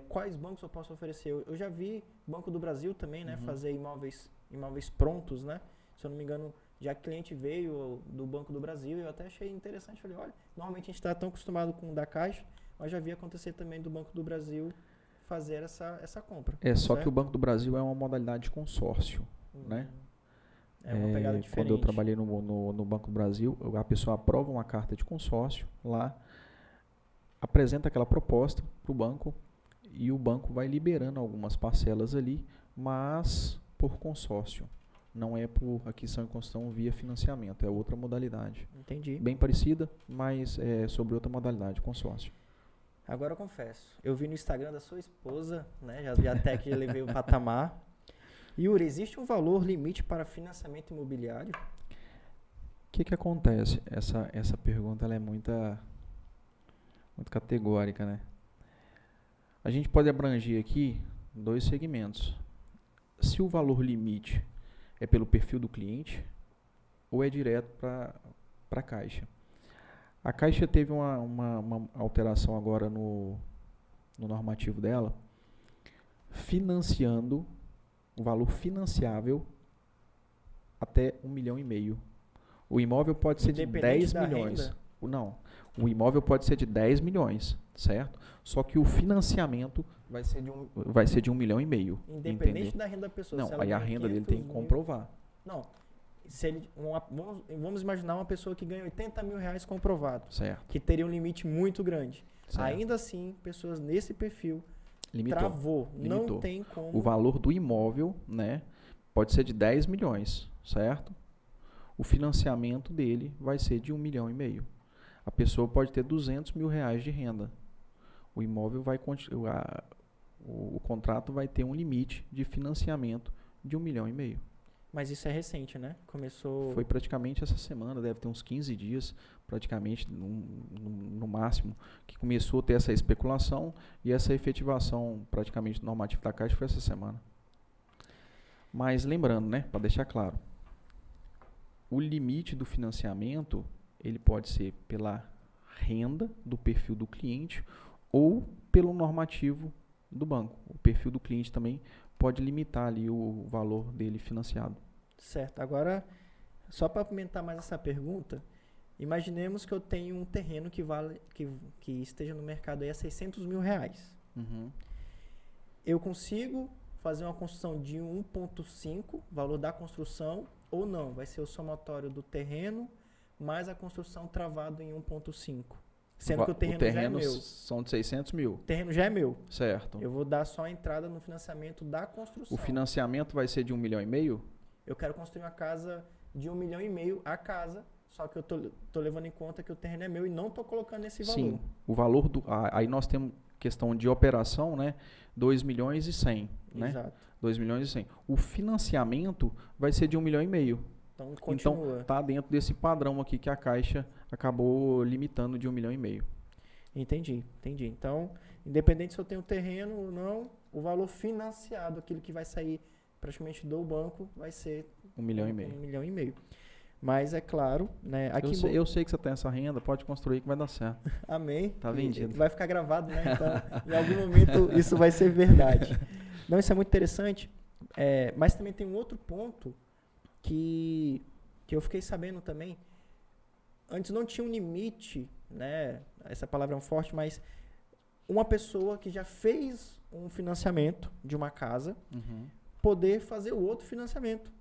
Quais bancos eu posso oferecer? Eu já vi Banco do Brasil também, né? Fazer imóveis prontos, né? Se eu não me engano, já que cliente veio do Banco do Brasil, eu até achei interessante. Falei, olha, normalmente a gente está tão acostumado com o da Caixa, mas já vi acontecer também do Banco do Brasil fazer essa compra. Só que o Banco do Brasil é uma modalidade de consórcio, né? É uma pegada diferente. Quando eu trabalhei no Banco do Brasil, a pessoa aprova uma carta de consórcio lá, apresenta aquela proposta para o banco e o banco vai liberando algumas parcelas ali, mas por consórcio. Não é por aquisição e construção via financiamento, é outra modalidade. Entendi. Bem parecida, mas é sobre outra modalidade, consórcio. Agora eu confesso, eu vi no Instagram da sua esposa, né? Já até que já levei o patamar. Yuri, existe um valor limite para financiamento imobiliário? O que acontece? Essa pergunta ela é muito categórica, né? A gente pode abranger aqui 2 segmentos. Se o valor limite é pelo perfil do cliente ou é direto para a Caixa. A Caixa teve uma alteração agora no normativo dela, financiando o valor financiável até 1,5 milhão. O imóvel pode ser de 10 milhões. Não, o imóvel pode ser de 10 milhões, certo? Só que o financiamento vai ser de 1,5 milhão. Independente entendeu? da renda da pessoa. Não, aí a renda dele tem que comprovar. Não, vamos imaginar uma pessoa que ganha 80 mil reais comprovado. Certo. Que teria um limite muito grande. Certo. Ainda assim, pessoas nesse perfil limitou. Não tem como. O valor do imóvel, né, pode ser de 10 milhões, certo? O financiamento dele vai ser de 1,5 milhão. A pessoa pode ter 200 mil reais de renda. O imóvel vai continuar, o contrato vai ter um limite de financiamento de 1,5 milhão. Mas isso é recente, né? Começou... Foi praticamente essa semana, deve ter uns 15 dias, praticamente, no máximo, que começou a ter essa especulação e essa efetivação praticamente normativa da Caixa foi essa semana. Mas lembrando, né, para deixar claro, o limite do financiamento, ele pode ser pela renda do perfil do cliente ou pelo normativo do banco. O perfil do cliente também pode limitar ali o valor dele financiado. Certo. Agora, só para aumentar mais essa pergunta, imaginemos que eu tenho um terreno que esteja no mercado aí a 600 mil reais. Eu consigo fazer uma construção de 1,5, valor da construção, ou não? Vai ser o somatório do terreno mais a construção travado em 1,5. Sendo que o terreno já é meu. São de 600 mil. O terreno já é meu. Certo. Eu vou dar só a entrada no financiamento da construção. O financiamento vai ser de 1,5 milhão? Eu quero construir uma casa de 1,5 milhão a casa, só que eu tô levando em conta que o terreno é meu e não tô colocando esse valor. Sim, o valor aí nós temos questão de operação, né? 2 milhões e 100, né? Exato. 2 milhões e 100. O financiamento vai ser de 1,5 milhão. Então, continua. Então, tá dentro desse padrão aqui que a Caixa acabou limitando de 1,5 milhão. Entendi. Então, independente se eu tenho terreno ou não, o valor financiado, aquilo que vai sair praticamente do banco, vai ser 1,5 milhão. 1,5 milhão. Mas é claro, né? Aqui eu sei que você tem essa renda, pode construir que vai dar certo. Amém. Tá vendido. Vai ficar gravado, né? Então, em algum momento isso vai ser verdade. Não, isso é muito interessante. Mas também tem um outro ponto que eu fiquei sabendo também. Antes não tinha um limite, né? Essa palavra é um forte, mas uma pessoa que já fez um financiamento de uma casa, poder fazer o outro financiamento.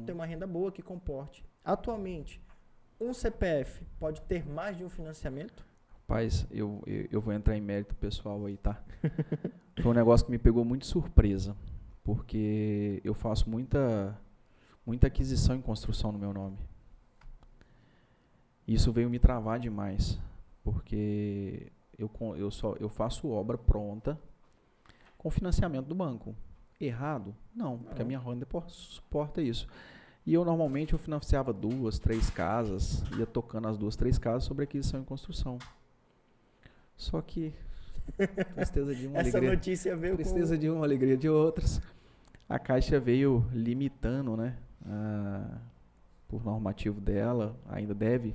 Ter uma renda boa que comporte. Atualmente, um CPF pode ter mais de um financiamento? Rapaz, eu vou entrar em mérito pessoal aí, tá? Foi um negócio que me pegou muito de surpresa, porque eu faço muita aquisição em construção no meu nome. Isso veio me travar demais, porque eu faço obra pronta com financiamento do banco. Errado? Não, porque a minha renda suporta isso. E eu normalmente financiava 2, 3 casas, ia tocando as 2, 3 casas sobre aquisição e construção. Só que tristeza de uma, Essa alegria, notícia veio tristeza de uma, alegria de outras. A Caixa veio limitando, né, por normativo dela, ainda deve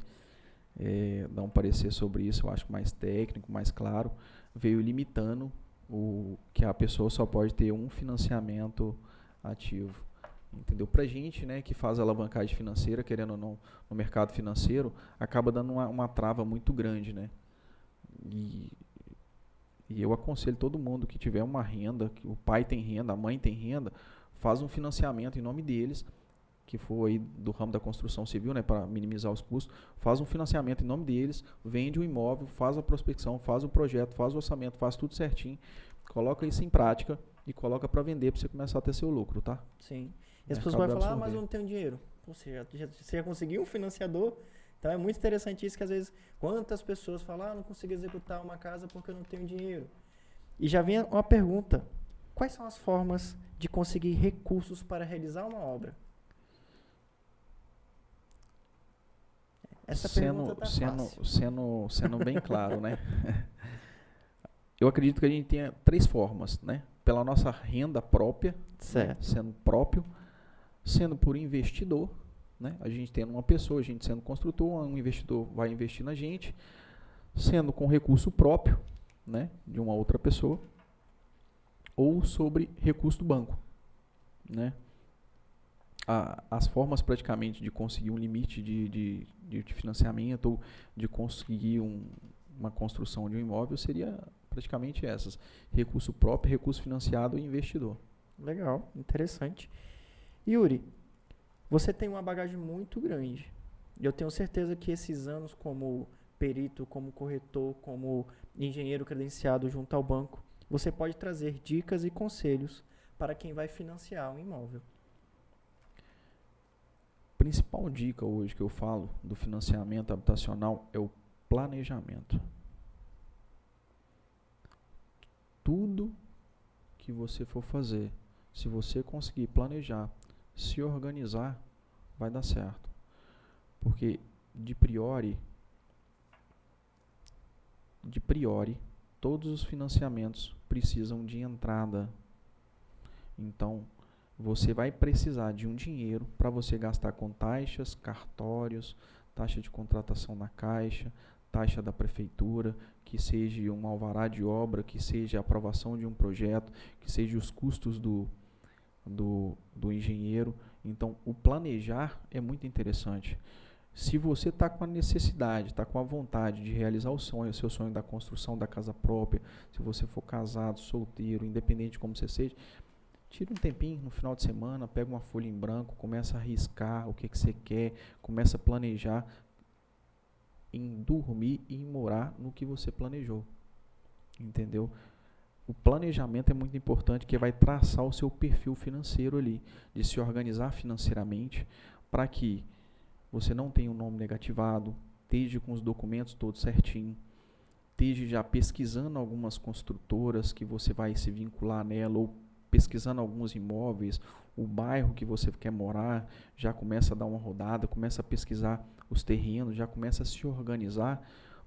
dar um parecer sobre isso, eu acho mais técnico, mais claro, veio limitando que a pessoa só pode ter um financiamento ativo. Entendeu? Pra gente, né, que faz alavancagem financeira, querendo ou não, no mercado financeiro, acaba dando uma trava muito grande, né? E eu aconselho todo mundo que tiver uma renda, que o pai tem renda, a mãe tem renda, faz um financiamento em nome deles, que for aí do ramo da construção civil, né, para minimizar os custos, faz um financiamento em nome deles, vende o imóvel, faz a prospecção, faz o projeto, faz o orçamento, faz tudo certinho, coloca isso em prática e coloca para vender para você começar a ter seu lucro, tá? Sim. E as pessoas vão falar, mas eu não tenho dinheiro. Pô, você já conseguiu um financiador? Então é muito interessante isso, que às vezes, quantas pessoas falam, não consigo executar uma casa porque eu não tenho dinheiro. E já vem uma pergunta, quais são as formas de conseguir recursos para realizar uma obra? Essa pergunta tá fácil. Sendo bem claro, né? Eu acredito que a gente tenha 3 formas, né? Pela nossa renda própria, né? Sendo próprio, sendo por investidor, né? A gente tendo uma pessoa, a gente sendo construtor, um investidor vai investir na gente, sendo com recurso próprio, né? De uma outra pessoa, ou sobre recurso do banco, né? As formas praticamente de conseguir um limite de financiamento ou de conseguir uma construção de um imóvel seria praticamente essas: recurso próprio, recurso financiado e investidor. Legal, interessante. Yuri, você tem uma bagagem muito grande. Eu tenho certeza que esses anos como perito, como corretor, como engenheiro credenciado junto ao banco, você pode trazer dicas e conselhos para quem vai financiar um imóvel. A principal dica hoje que eu falo do financiamento habitacional é o planejamento. Tudo que você for fazer, se você conseguir planejar, se organizar, vai dar certo. Porque de priori, todos os financiamentos precisam de entrada. Então, você vai precisar de um dinheiro para você gastar com taxas, cartórios, taxa de contratação na Caixa, taxa da prefeitura, que seja um alvará de obra, que seja a aprovação de um projeto, que seja os custos do engenheiro. Então, o planejar é muito interessante. Se você está com a necessidade, está com a vontade de realizar o seu sonho da construção da casa própria, se você for casado, solteiro, independente de como você seja, tira um tempinho no final de semana, pega uma folha em branco, começa a riscar o que você quer, começa a planejar em dormir e em morar no que você planejou. Entendeu? O planejamento é muito importante, que vai traçar o seu perfil financeiro ali, de se organizar financeiramente, para que você não tenha um nome negativado, esteja com os documentos todos certinho, esteja já pesquisando algumas construtoras que você vai se vincular nela, ou pesquisando alguns imóveis, o bairro que você quer morar, já começa a dar uma rodada, começa a pesquisar os terrenos, já começa a se organizar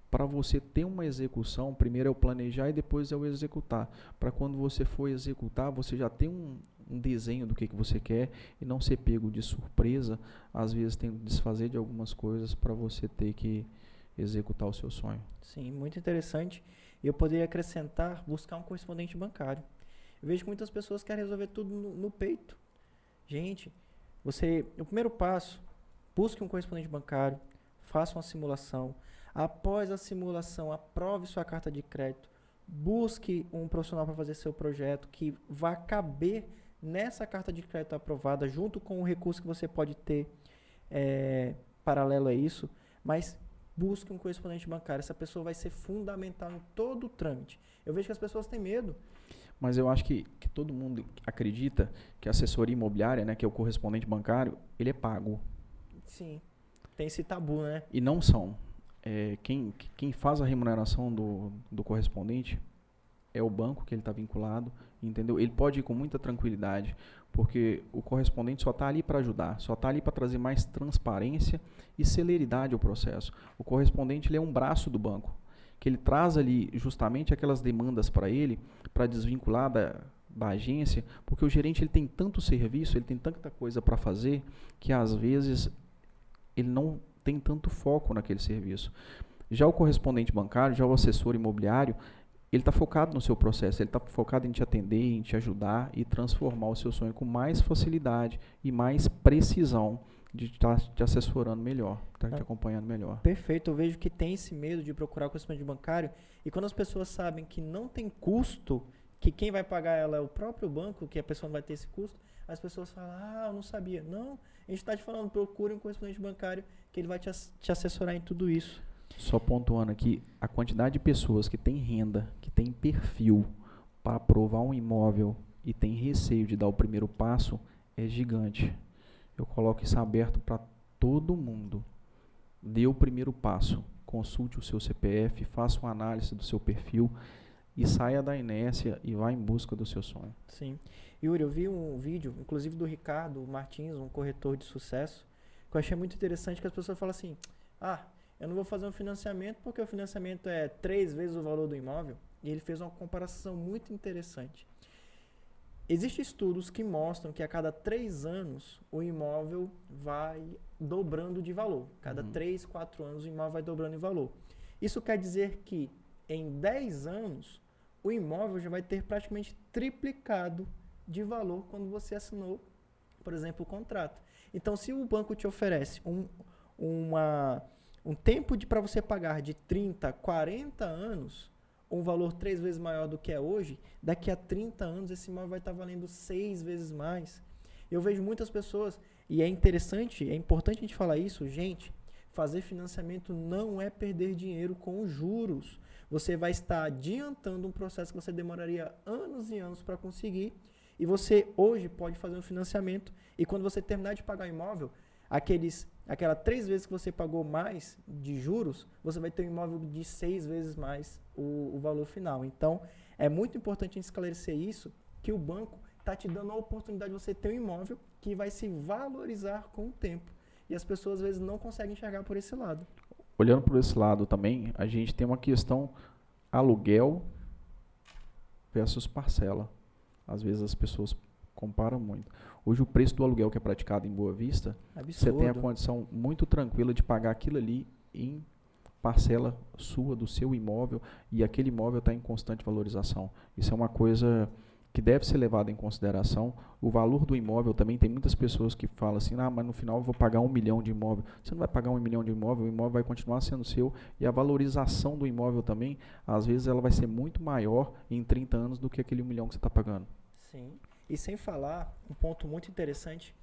para você ter uma execução. Primeiro é o planejar e depois é o executar. Para quando você for executar, você já tem um desenho do que você quer e não ser pego de surpresa, às vezes tem que desfazer de algumas coisas para você ter que executar o seu sonho. Sim, muito interessante. Eu poderia acrescentar, buscar um correspondente bancário. Eu vejo que muitas pessoas querem resolver tudo no peito. Gente, o primeiro passo, busque um correspondente bancário, faça uma simulação. Após a simulação, aprove sua carta de crédito, busque um profissional para fazer seu projeto que vai caber nessa carta de crédito aprovada, junto com o recurso que você pode ter paralelo a isso, mas busque um correspondente bancário. Essa pessoa vai ser fundamental em todo o trâmite. Eu vejo que as pessoas têm medo. Mas eu acho que todo mundo acredita que a assessoria imobiliária, né, que é o correspondente bancário, ele é pago. Sim, tem esse tabu, né? E não são. Quem faz a remuneração do correspondente é o banco que ele está vinculado, entendeu? Ele pode ir com muita tranquilidade, porque o correspondente só está ali para ajudar, só está ali para trazer mais transparência e celeridade ao processo. O correspondente ele é um braço do banco, que ele traz ali justamente aquelas demandas para ele, para desvincular da agência, porque o gerente ele tem tanto serviço, ele tem tanta coisa para fazer, que às vezes ele não tem tanto foco naquele serviço. Já o correspondente bancário, já o assessor imobiliário, ele está focado no seu processo, ele está focado em te atender, em te ajudar e transformar o seu sonho com mais facilidade e mais precisão de estar te assessorando melhor, estar te acompanhando melhor. Perfeito, eu vejo que tem esse medo de procurar o correspondente bancário e quando as pessoas sabem que não tem custo, que quem vai pagar ela é o próprio banco, que a pessoa não vai ter esse custo, as pessoas falam, eu não sabia. Não, a gente está te falando, procure um correspondente bancário que ele vai te assessorar em tudo isso. Só pontuando aqui, a quantidade de pessoas que tem renda, que tem perfil para aprovar um imóvel e tem receio de dar o primeiro passo é gigante. Eu coloco isso aberto para todo mundo. Dê o primeiro passo, consulte o seu CPF, faça uma análise do seu perfil e saia da inércia e vá em busca do seu sonho. Sim. Yuri, eu vi um vídeo, inclusive do Ricardo Martins, um corretor de sucesso, que eu achei muito interessante, que as pessoas falam assim, eu não vou fazer um financiamento porque o financiamento é 3 vezes o valor do imóvel. E ele fez uma comparação muito interessante. Existem estudos que mostram que a cada 3 anos o imóvel vai dobrando de valor. Cada 3, 4 anos o imóvel vai dobrando em valor. Isso quer dizer que em 10 anos o imóvel já vai ter praticamente triplicado de valor quando você assinou, por exemplo, o contrato. Então, se o banco te oferece um tempo para você pagar de 30, 40 anos, um valor 3 vezes maior do que é hoje, daqui a 30 anos esse imóvel vai estar valendo 6 vezes mais. Eu vejo muitas pessoas, e é interessante, é importante a gente falar isso, gente, fazer financiamento não é perder dinheiro com juros. Você vai estar adiantando um processo que você demoraria anos e anos para conseguir, e você hoje pode fazer um financiamento, e quando você terminar de pagar o imóvel, aquela 3 vezes que você pagou mais de juros, você vai ter um imóvel de 6 vezes mais o valor final. Então, é muito importante a gente esclarecer isso, que o banco está te dando a oportunidade de você ter um imóvel que vai se valorizar com o tempo. E as pessoas, às vezes, não conseguem enxergar por esse lado. Olhando por esse lado também, a gente tem uma questão aluguel versus parcela. Às vezes as pessoas comparam muito. Hoje o preço do aluguel que é praticado em Boa Vista, você tem a condição muito tranquila de pagar aquilo ali em parcela sua do seu imóvel e aquele imóvel está em constante valorização. Isso é uma coisa que deve ser levada em consideração. O valor do imóvel também, tem muitas pessoas que falam assim, mas no final eu vou pagar 1 milhão de imóvel. Você não vai pagar 1 milhão de imóvel, o imóvel vai continuar sendo seu e a valorização do imóvel também, às vezes ela vai ser muito maior em 30 anos do que aquele 1 milhão que você está pagando. Sim. E sem falar, um ponto muito interessante,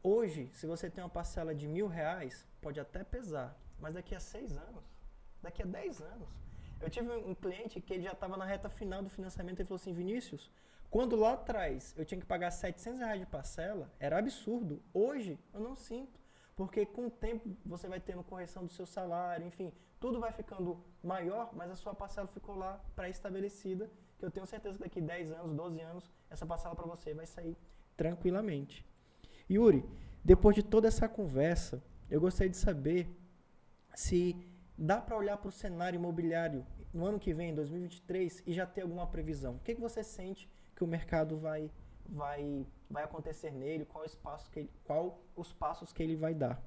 hoje, se você tem uma parcela de R$1.000, pode até pesar, mas daqui a 6 anos, daqui a 10 anos, eu tive um cliente que ele já estava na reta final do financiamento e falou assim, Vinícius, quando lá atrás eu tinha que pagar R$700 de parcela, era absurdo, hoje eu não sinto, porque com o tempo você vai tendo correção do seu salário, enfim, tudo vai ficando maior, mas a sua parcela ficou lá pré-estabelecida, que eu tenho certeza que daqui 10 anos, 12 anos, essa parcela para você vai sair tranquilamente. Yuri, depois de toda essa conversa, eu gostaria de saber se dá para olhar para o cenário imobiliário no ano que vem, em 2023, e já ter alguma previsão. O que você sente que o mercado vai acontecer nele? Qual os passos que ele vai dar?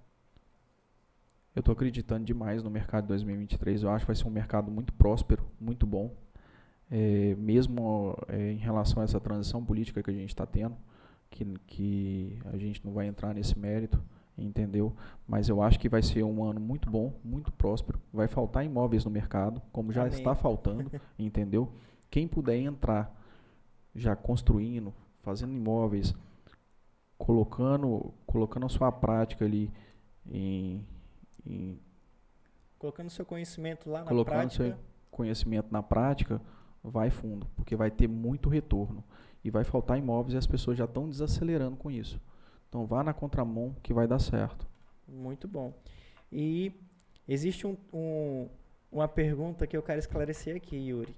Eu estou acreditando demais no mercado de 2023. Eu acho que vai ser um mercado muito próspero, muito bom. Mesmo em relação a essa transição política que a gente está tendo, que a gente não vai entrar nesse mérito, entendeu? Mas eu acho que vai ser um ano muito bom, muito próspero. Vai faltar imóveis no mercado, como já está faltando, entendeu? Quem puder entrar já construindo, fazendo imóveis, colocando a sua prática ali em E colocando seu conhecimento lá na colocando prática. seu conhecimento na prática, vai fundo, porque vai ter muito retorno. E vai faltar imóveis e as pessoas já estão desacelerando com isso. Então vá na contramão que vai dar certo. Muito bom. E existe uma pergunta que eu quero esclarecer aqui, Yuri.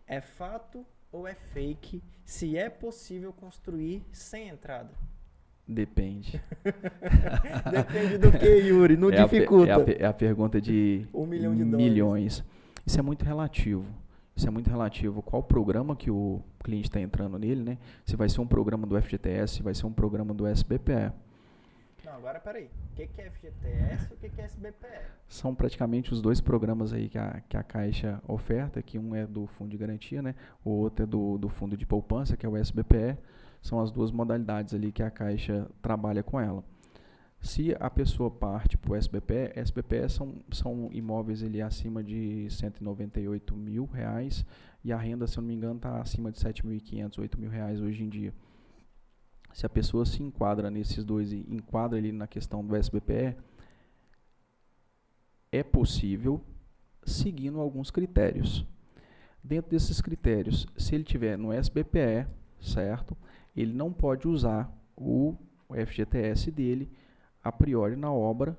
É fato ou é fake se é possível construir sem entrada? Depende. Depende do que, Yuri? Não dificulta. É a pergunta de $1 milhão. milhões. Isso é muito relativo. Isso é muito relativo. Qual programa que o cliente está entrando nele, né? Se vai ser um programa do FGTS, se vai ser um programa do SBPE. Não, agora peraí. O que é FGTS e o que é SBPE? São praticamente os dois programas aí que a Caixa oferta, que um é do Fundo de Garantia, né? O outro é do Fundo de Poupança, que é o SBPE. São as duas modalidades ali que a Caixa trabalha com ela. Se a pessoa parte para o SBPE são imóveis ali acima de R$198 mil e a renda, se eu não me engano, está acima de R$7.500, R$8.000 hoje em dia. Se a pessoa se enquadra nesses dois e enquadra ali na questão do SBPE, é possível seguindo alguns critérios. Dentro desses critérios, se ele tiver no SBPE, certo? Ele não pode usar o FGTS dele a priori na obra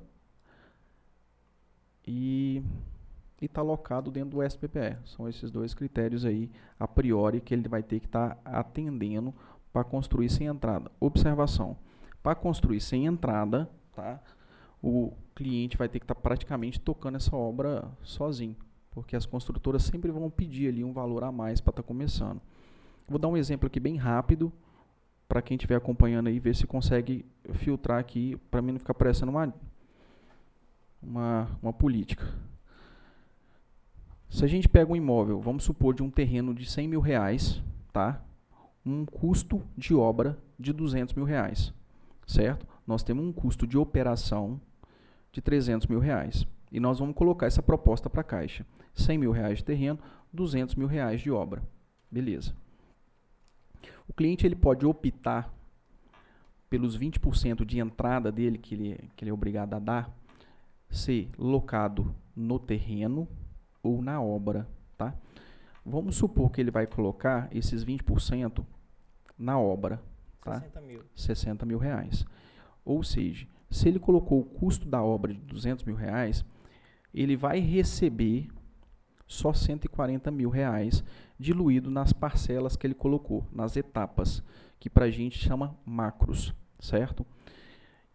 e está alocado dentro do SBPE. São esses dois critérios aí, a priori, que ele vai ter que estar atendendo para construir sem entrada. Observação, para construir sem entrada, tá? O cliente vai ter que estar praticamente tocando essa obra sozinho, porque as construtoras sempre vão pedir ali um valor a mais para estar começando. Vou dar um exemplo aqui bem rápido, para quem estiver acompanhando aí, ver se consegue filtrar aqui, para mim não ficar parecendo uma política. Se a gente pega um imóvel, vamos supor de um terreno de R$100 mil, tá? Um custo de obra de R$200 mil, certo? Nós temos um custo de operação de R$300 mil. E nós vamos colocar essa proposta para a Caixa. R$100 mil de terreno, R$200 mil de obra. Beleza. O cliente ele pode optar pelos 20% de entrada dele, que ele é obrigado a dar, ser locado no terreno ou na obra. Tá? Vamos supor que ele vai colocar esses 20% na obra. Tá? 60 mil reais. Ou seja, se ele colocou o custo da obra de R$200 mil, ele vai receber só R$140 mil diluído nas parcelas que ele colocou, nas etapas, que para a gente chama macros, certo?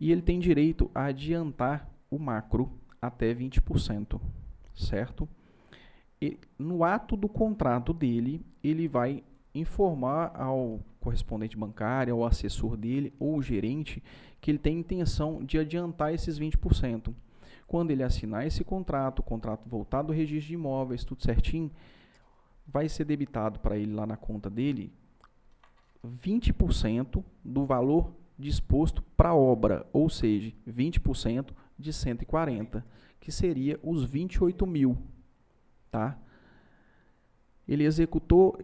E ele tem direito a adiantar o macro até 20%, certo? E no ato do contrato dele, ele vai informar ao correspondente bancário, ao assessor dele ou o gerente que ele tem intenção de adiantar esses 20%. Quando ele assinar esse contrato, o contrato voltado do registro de imóveis, tudo certinho, vai ser debitado para ele lá na conta dele 20% do valor disposto para a obra, ou seja, 20% de 140, que seria os 28 mil. Tá? Ele executou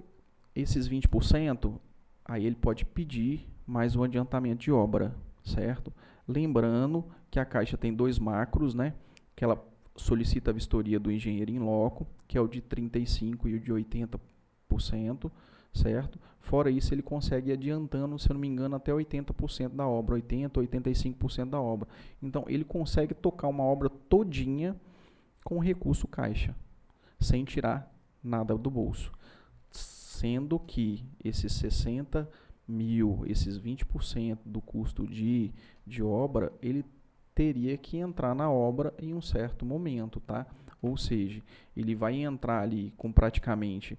esses 20%, aí ele pode pedir mais um adiantamento de obra, certo? Lembrando que a Caixa tem dois macros, né? Que ela solicita a vistoria do engenheiro in loco, que é o de 35% e o de 80%, certo? Fora isso, ele consegue ir adiantando, se eu não me engano, até 80% da obra, 80%, 85% da obra. Então, ele consegue tocar uma obra todinha com recurso Caixa, sem tirar nada do bolso. Sendo que esses 60 mil, esses 20% do custo de obra, ele teria que entrar na obra em um certo momento, tá? Ou seja, ele vai entrar ali com praticamente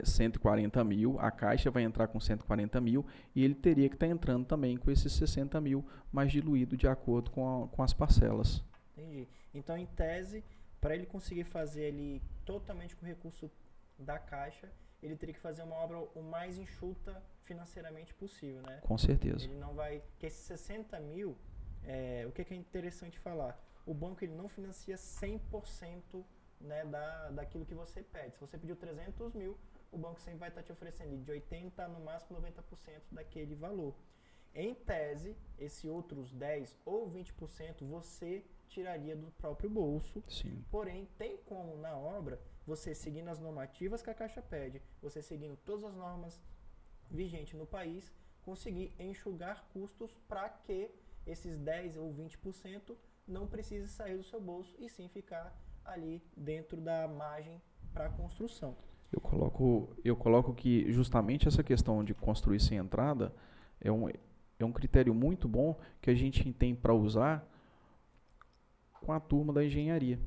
140 mil, a Caixa vai entrar com 140 mil e ele teria que estar entrando também com esses 60 mil, mais diluído de acordo com as parcelas. Entendi. Então, em tese, para ele conseguir fazer ele totalmente com recurso da Caixa, ele teria que fazer uma obra o mais enxuta financeiramente possível, né? Com certeza. Ele não vai... Porque esses 60 mil, o que é interessante falar? O banco ele não financia 100%, né, daquilo que você pede. Se você pediu 300 mil, o banco sempre vai estar te oferecendo de 80% no máximo 90% daquele valor. Em tese, esse outros 10 ou 20% você tiraria do próprio bolso. Sim. Porém, tem como na obra, você seguindo as normativas que a Caixa pede, você seguindo todas as normas vigentes no país, conseguir enxugar custos para que esses 10 ou 20% não precise sair do seu bolso e sim ficar ali dentro da margem para a construção. Eu coloco que justamente essa questão de construir sem entrada é um critério muito bom que a gente tem para usar com a turma da engenharia,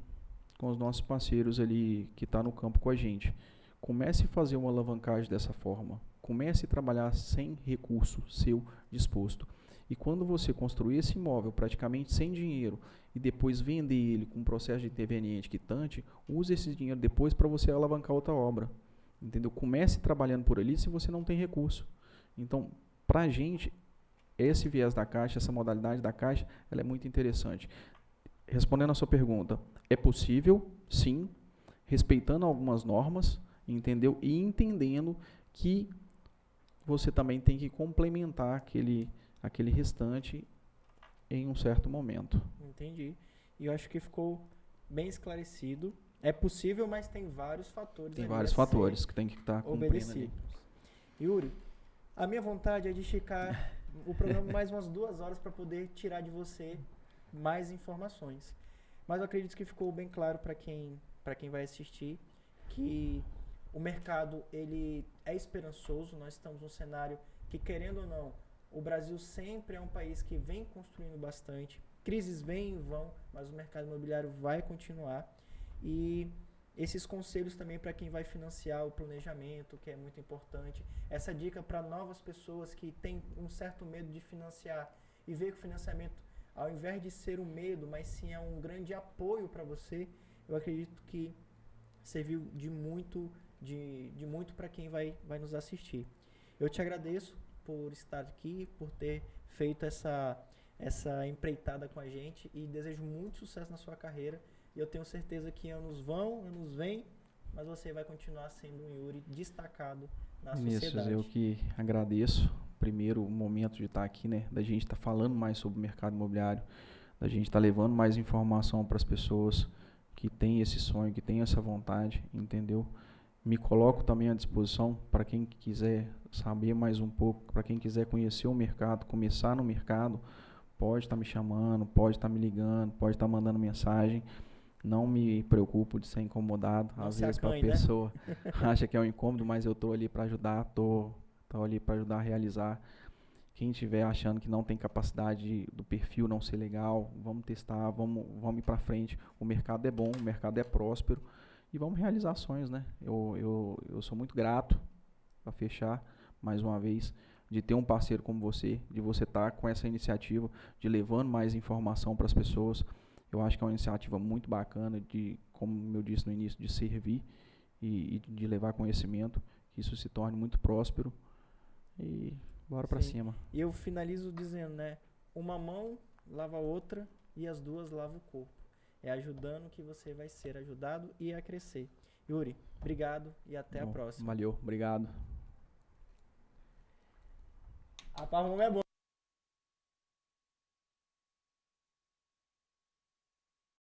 com os nossos parceiros ali que estão no campo com a gente. Comece a fazer uma alavancagem dessa forma. Comece a trabalhar sem recurso seu disposto. E quando você construir esse imóvel praticamente sem dinheiro e depois vender ele com um processo de interveniente quitante, use esse dinheiro depois para você alavancar outra obra. Entendeu? Comece trabalhando por ali se você não tem recurso. Então, para a gente, esse viés da Caixa, essa modalidade da Caixa, ela é muito interessante. Respondendo a sua pergunta, é possível, sim, respeitando algumas normas, entendeu? E entendendo que você também tem que complementar aquele restante em um certo momento. Entendi. E eu acho que ficou bem esclarecido. É possível, mas tem vários fatores. Tem vários fatores que tem que estar cumprindo ali. Yuri, a minha vontade é de esticar o programa mais umas 2 horas para poder tirar de você mais informações. Mas eu acredito que ficou bem claro para quem vai assistir que o mercado ele é esperançoso. Nós estamos num cenário que, querendo ou não, o Brasil sempre é um país que vem construindo bastante. Crises vêm e vão, mas o mercado imobiliário vai continuar. E esses conselhos também para quem vai financiar o planejamento, que é muito importante. Essa dica para novas pessoas que têm um certo medo de financiar e ver que o financiamento, ao invés de ser um medo, mas sim é um grande apoio para você, eu acredito que serviu de muito para quem vai nos assistir. Eu te agradeço por estar aqui, por ter feito essa empreitada com a gente e desejo muito sucesso na sua carreira. E eu tenho certeza que anos vão, anos vêm, mas você vai continuar sendo um Yuri destacado na sociedade. Eu que agradeço. Primeiro, o momento de estar aqui, né? Da gente estar falando mais sobre o mercado imobiliário, da gente estar levando mais informação para as pessoas que têm esse sonho, que têm essa vontade, entendeu? Me coloco também à disposição para quem quiser saber mais um pouco, para quem quiser conhecer o mercado, começar no mercado, pode estar me chamando, pode estar me ligando, pode estar mandando mensagem. Não me preocupo de ser incomodado. Às vezes a pessoa acha que é um incômodo, mas eu estou ali para ajudar, estou ali para ajudar a realizar. Quem estiver achando que não tem capacidade do perfil não ser legal, vamos testar, vamos ir para frente. O mercado é bom, o mercado é próspero e vamos realizar sonhos, né? Eu sou muito grato, para fechar, mais uma vez, de ter um parceiro como você, de você estar com essa iniciativa, de levando mais informação para as pessoas. Eu acho que é uma iniciativa muito bacana de, como eu disse no início, de servir e de levar conhecimento, que isso se torne muito próspero e bora para cima. E eu finalizo dizendo, né, uma mão lava a outra e as duas lavam o corpo. É ajudando que você vai ser ajudado e a crescer. Yuri, obrigado e até a próxima. Valeu, obrigado. A palma é boa.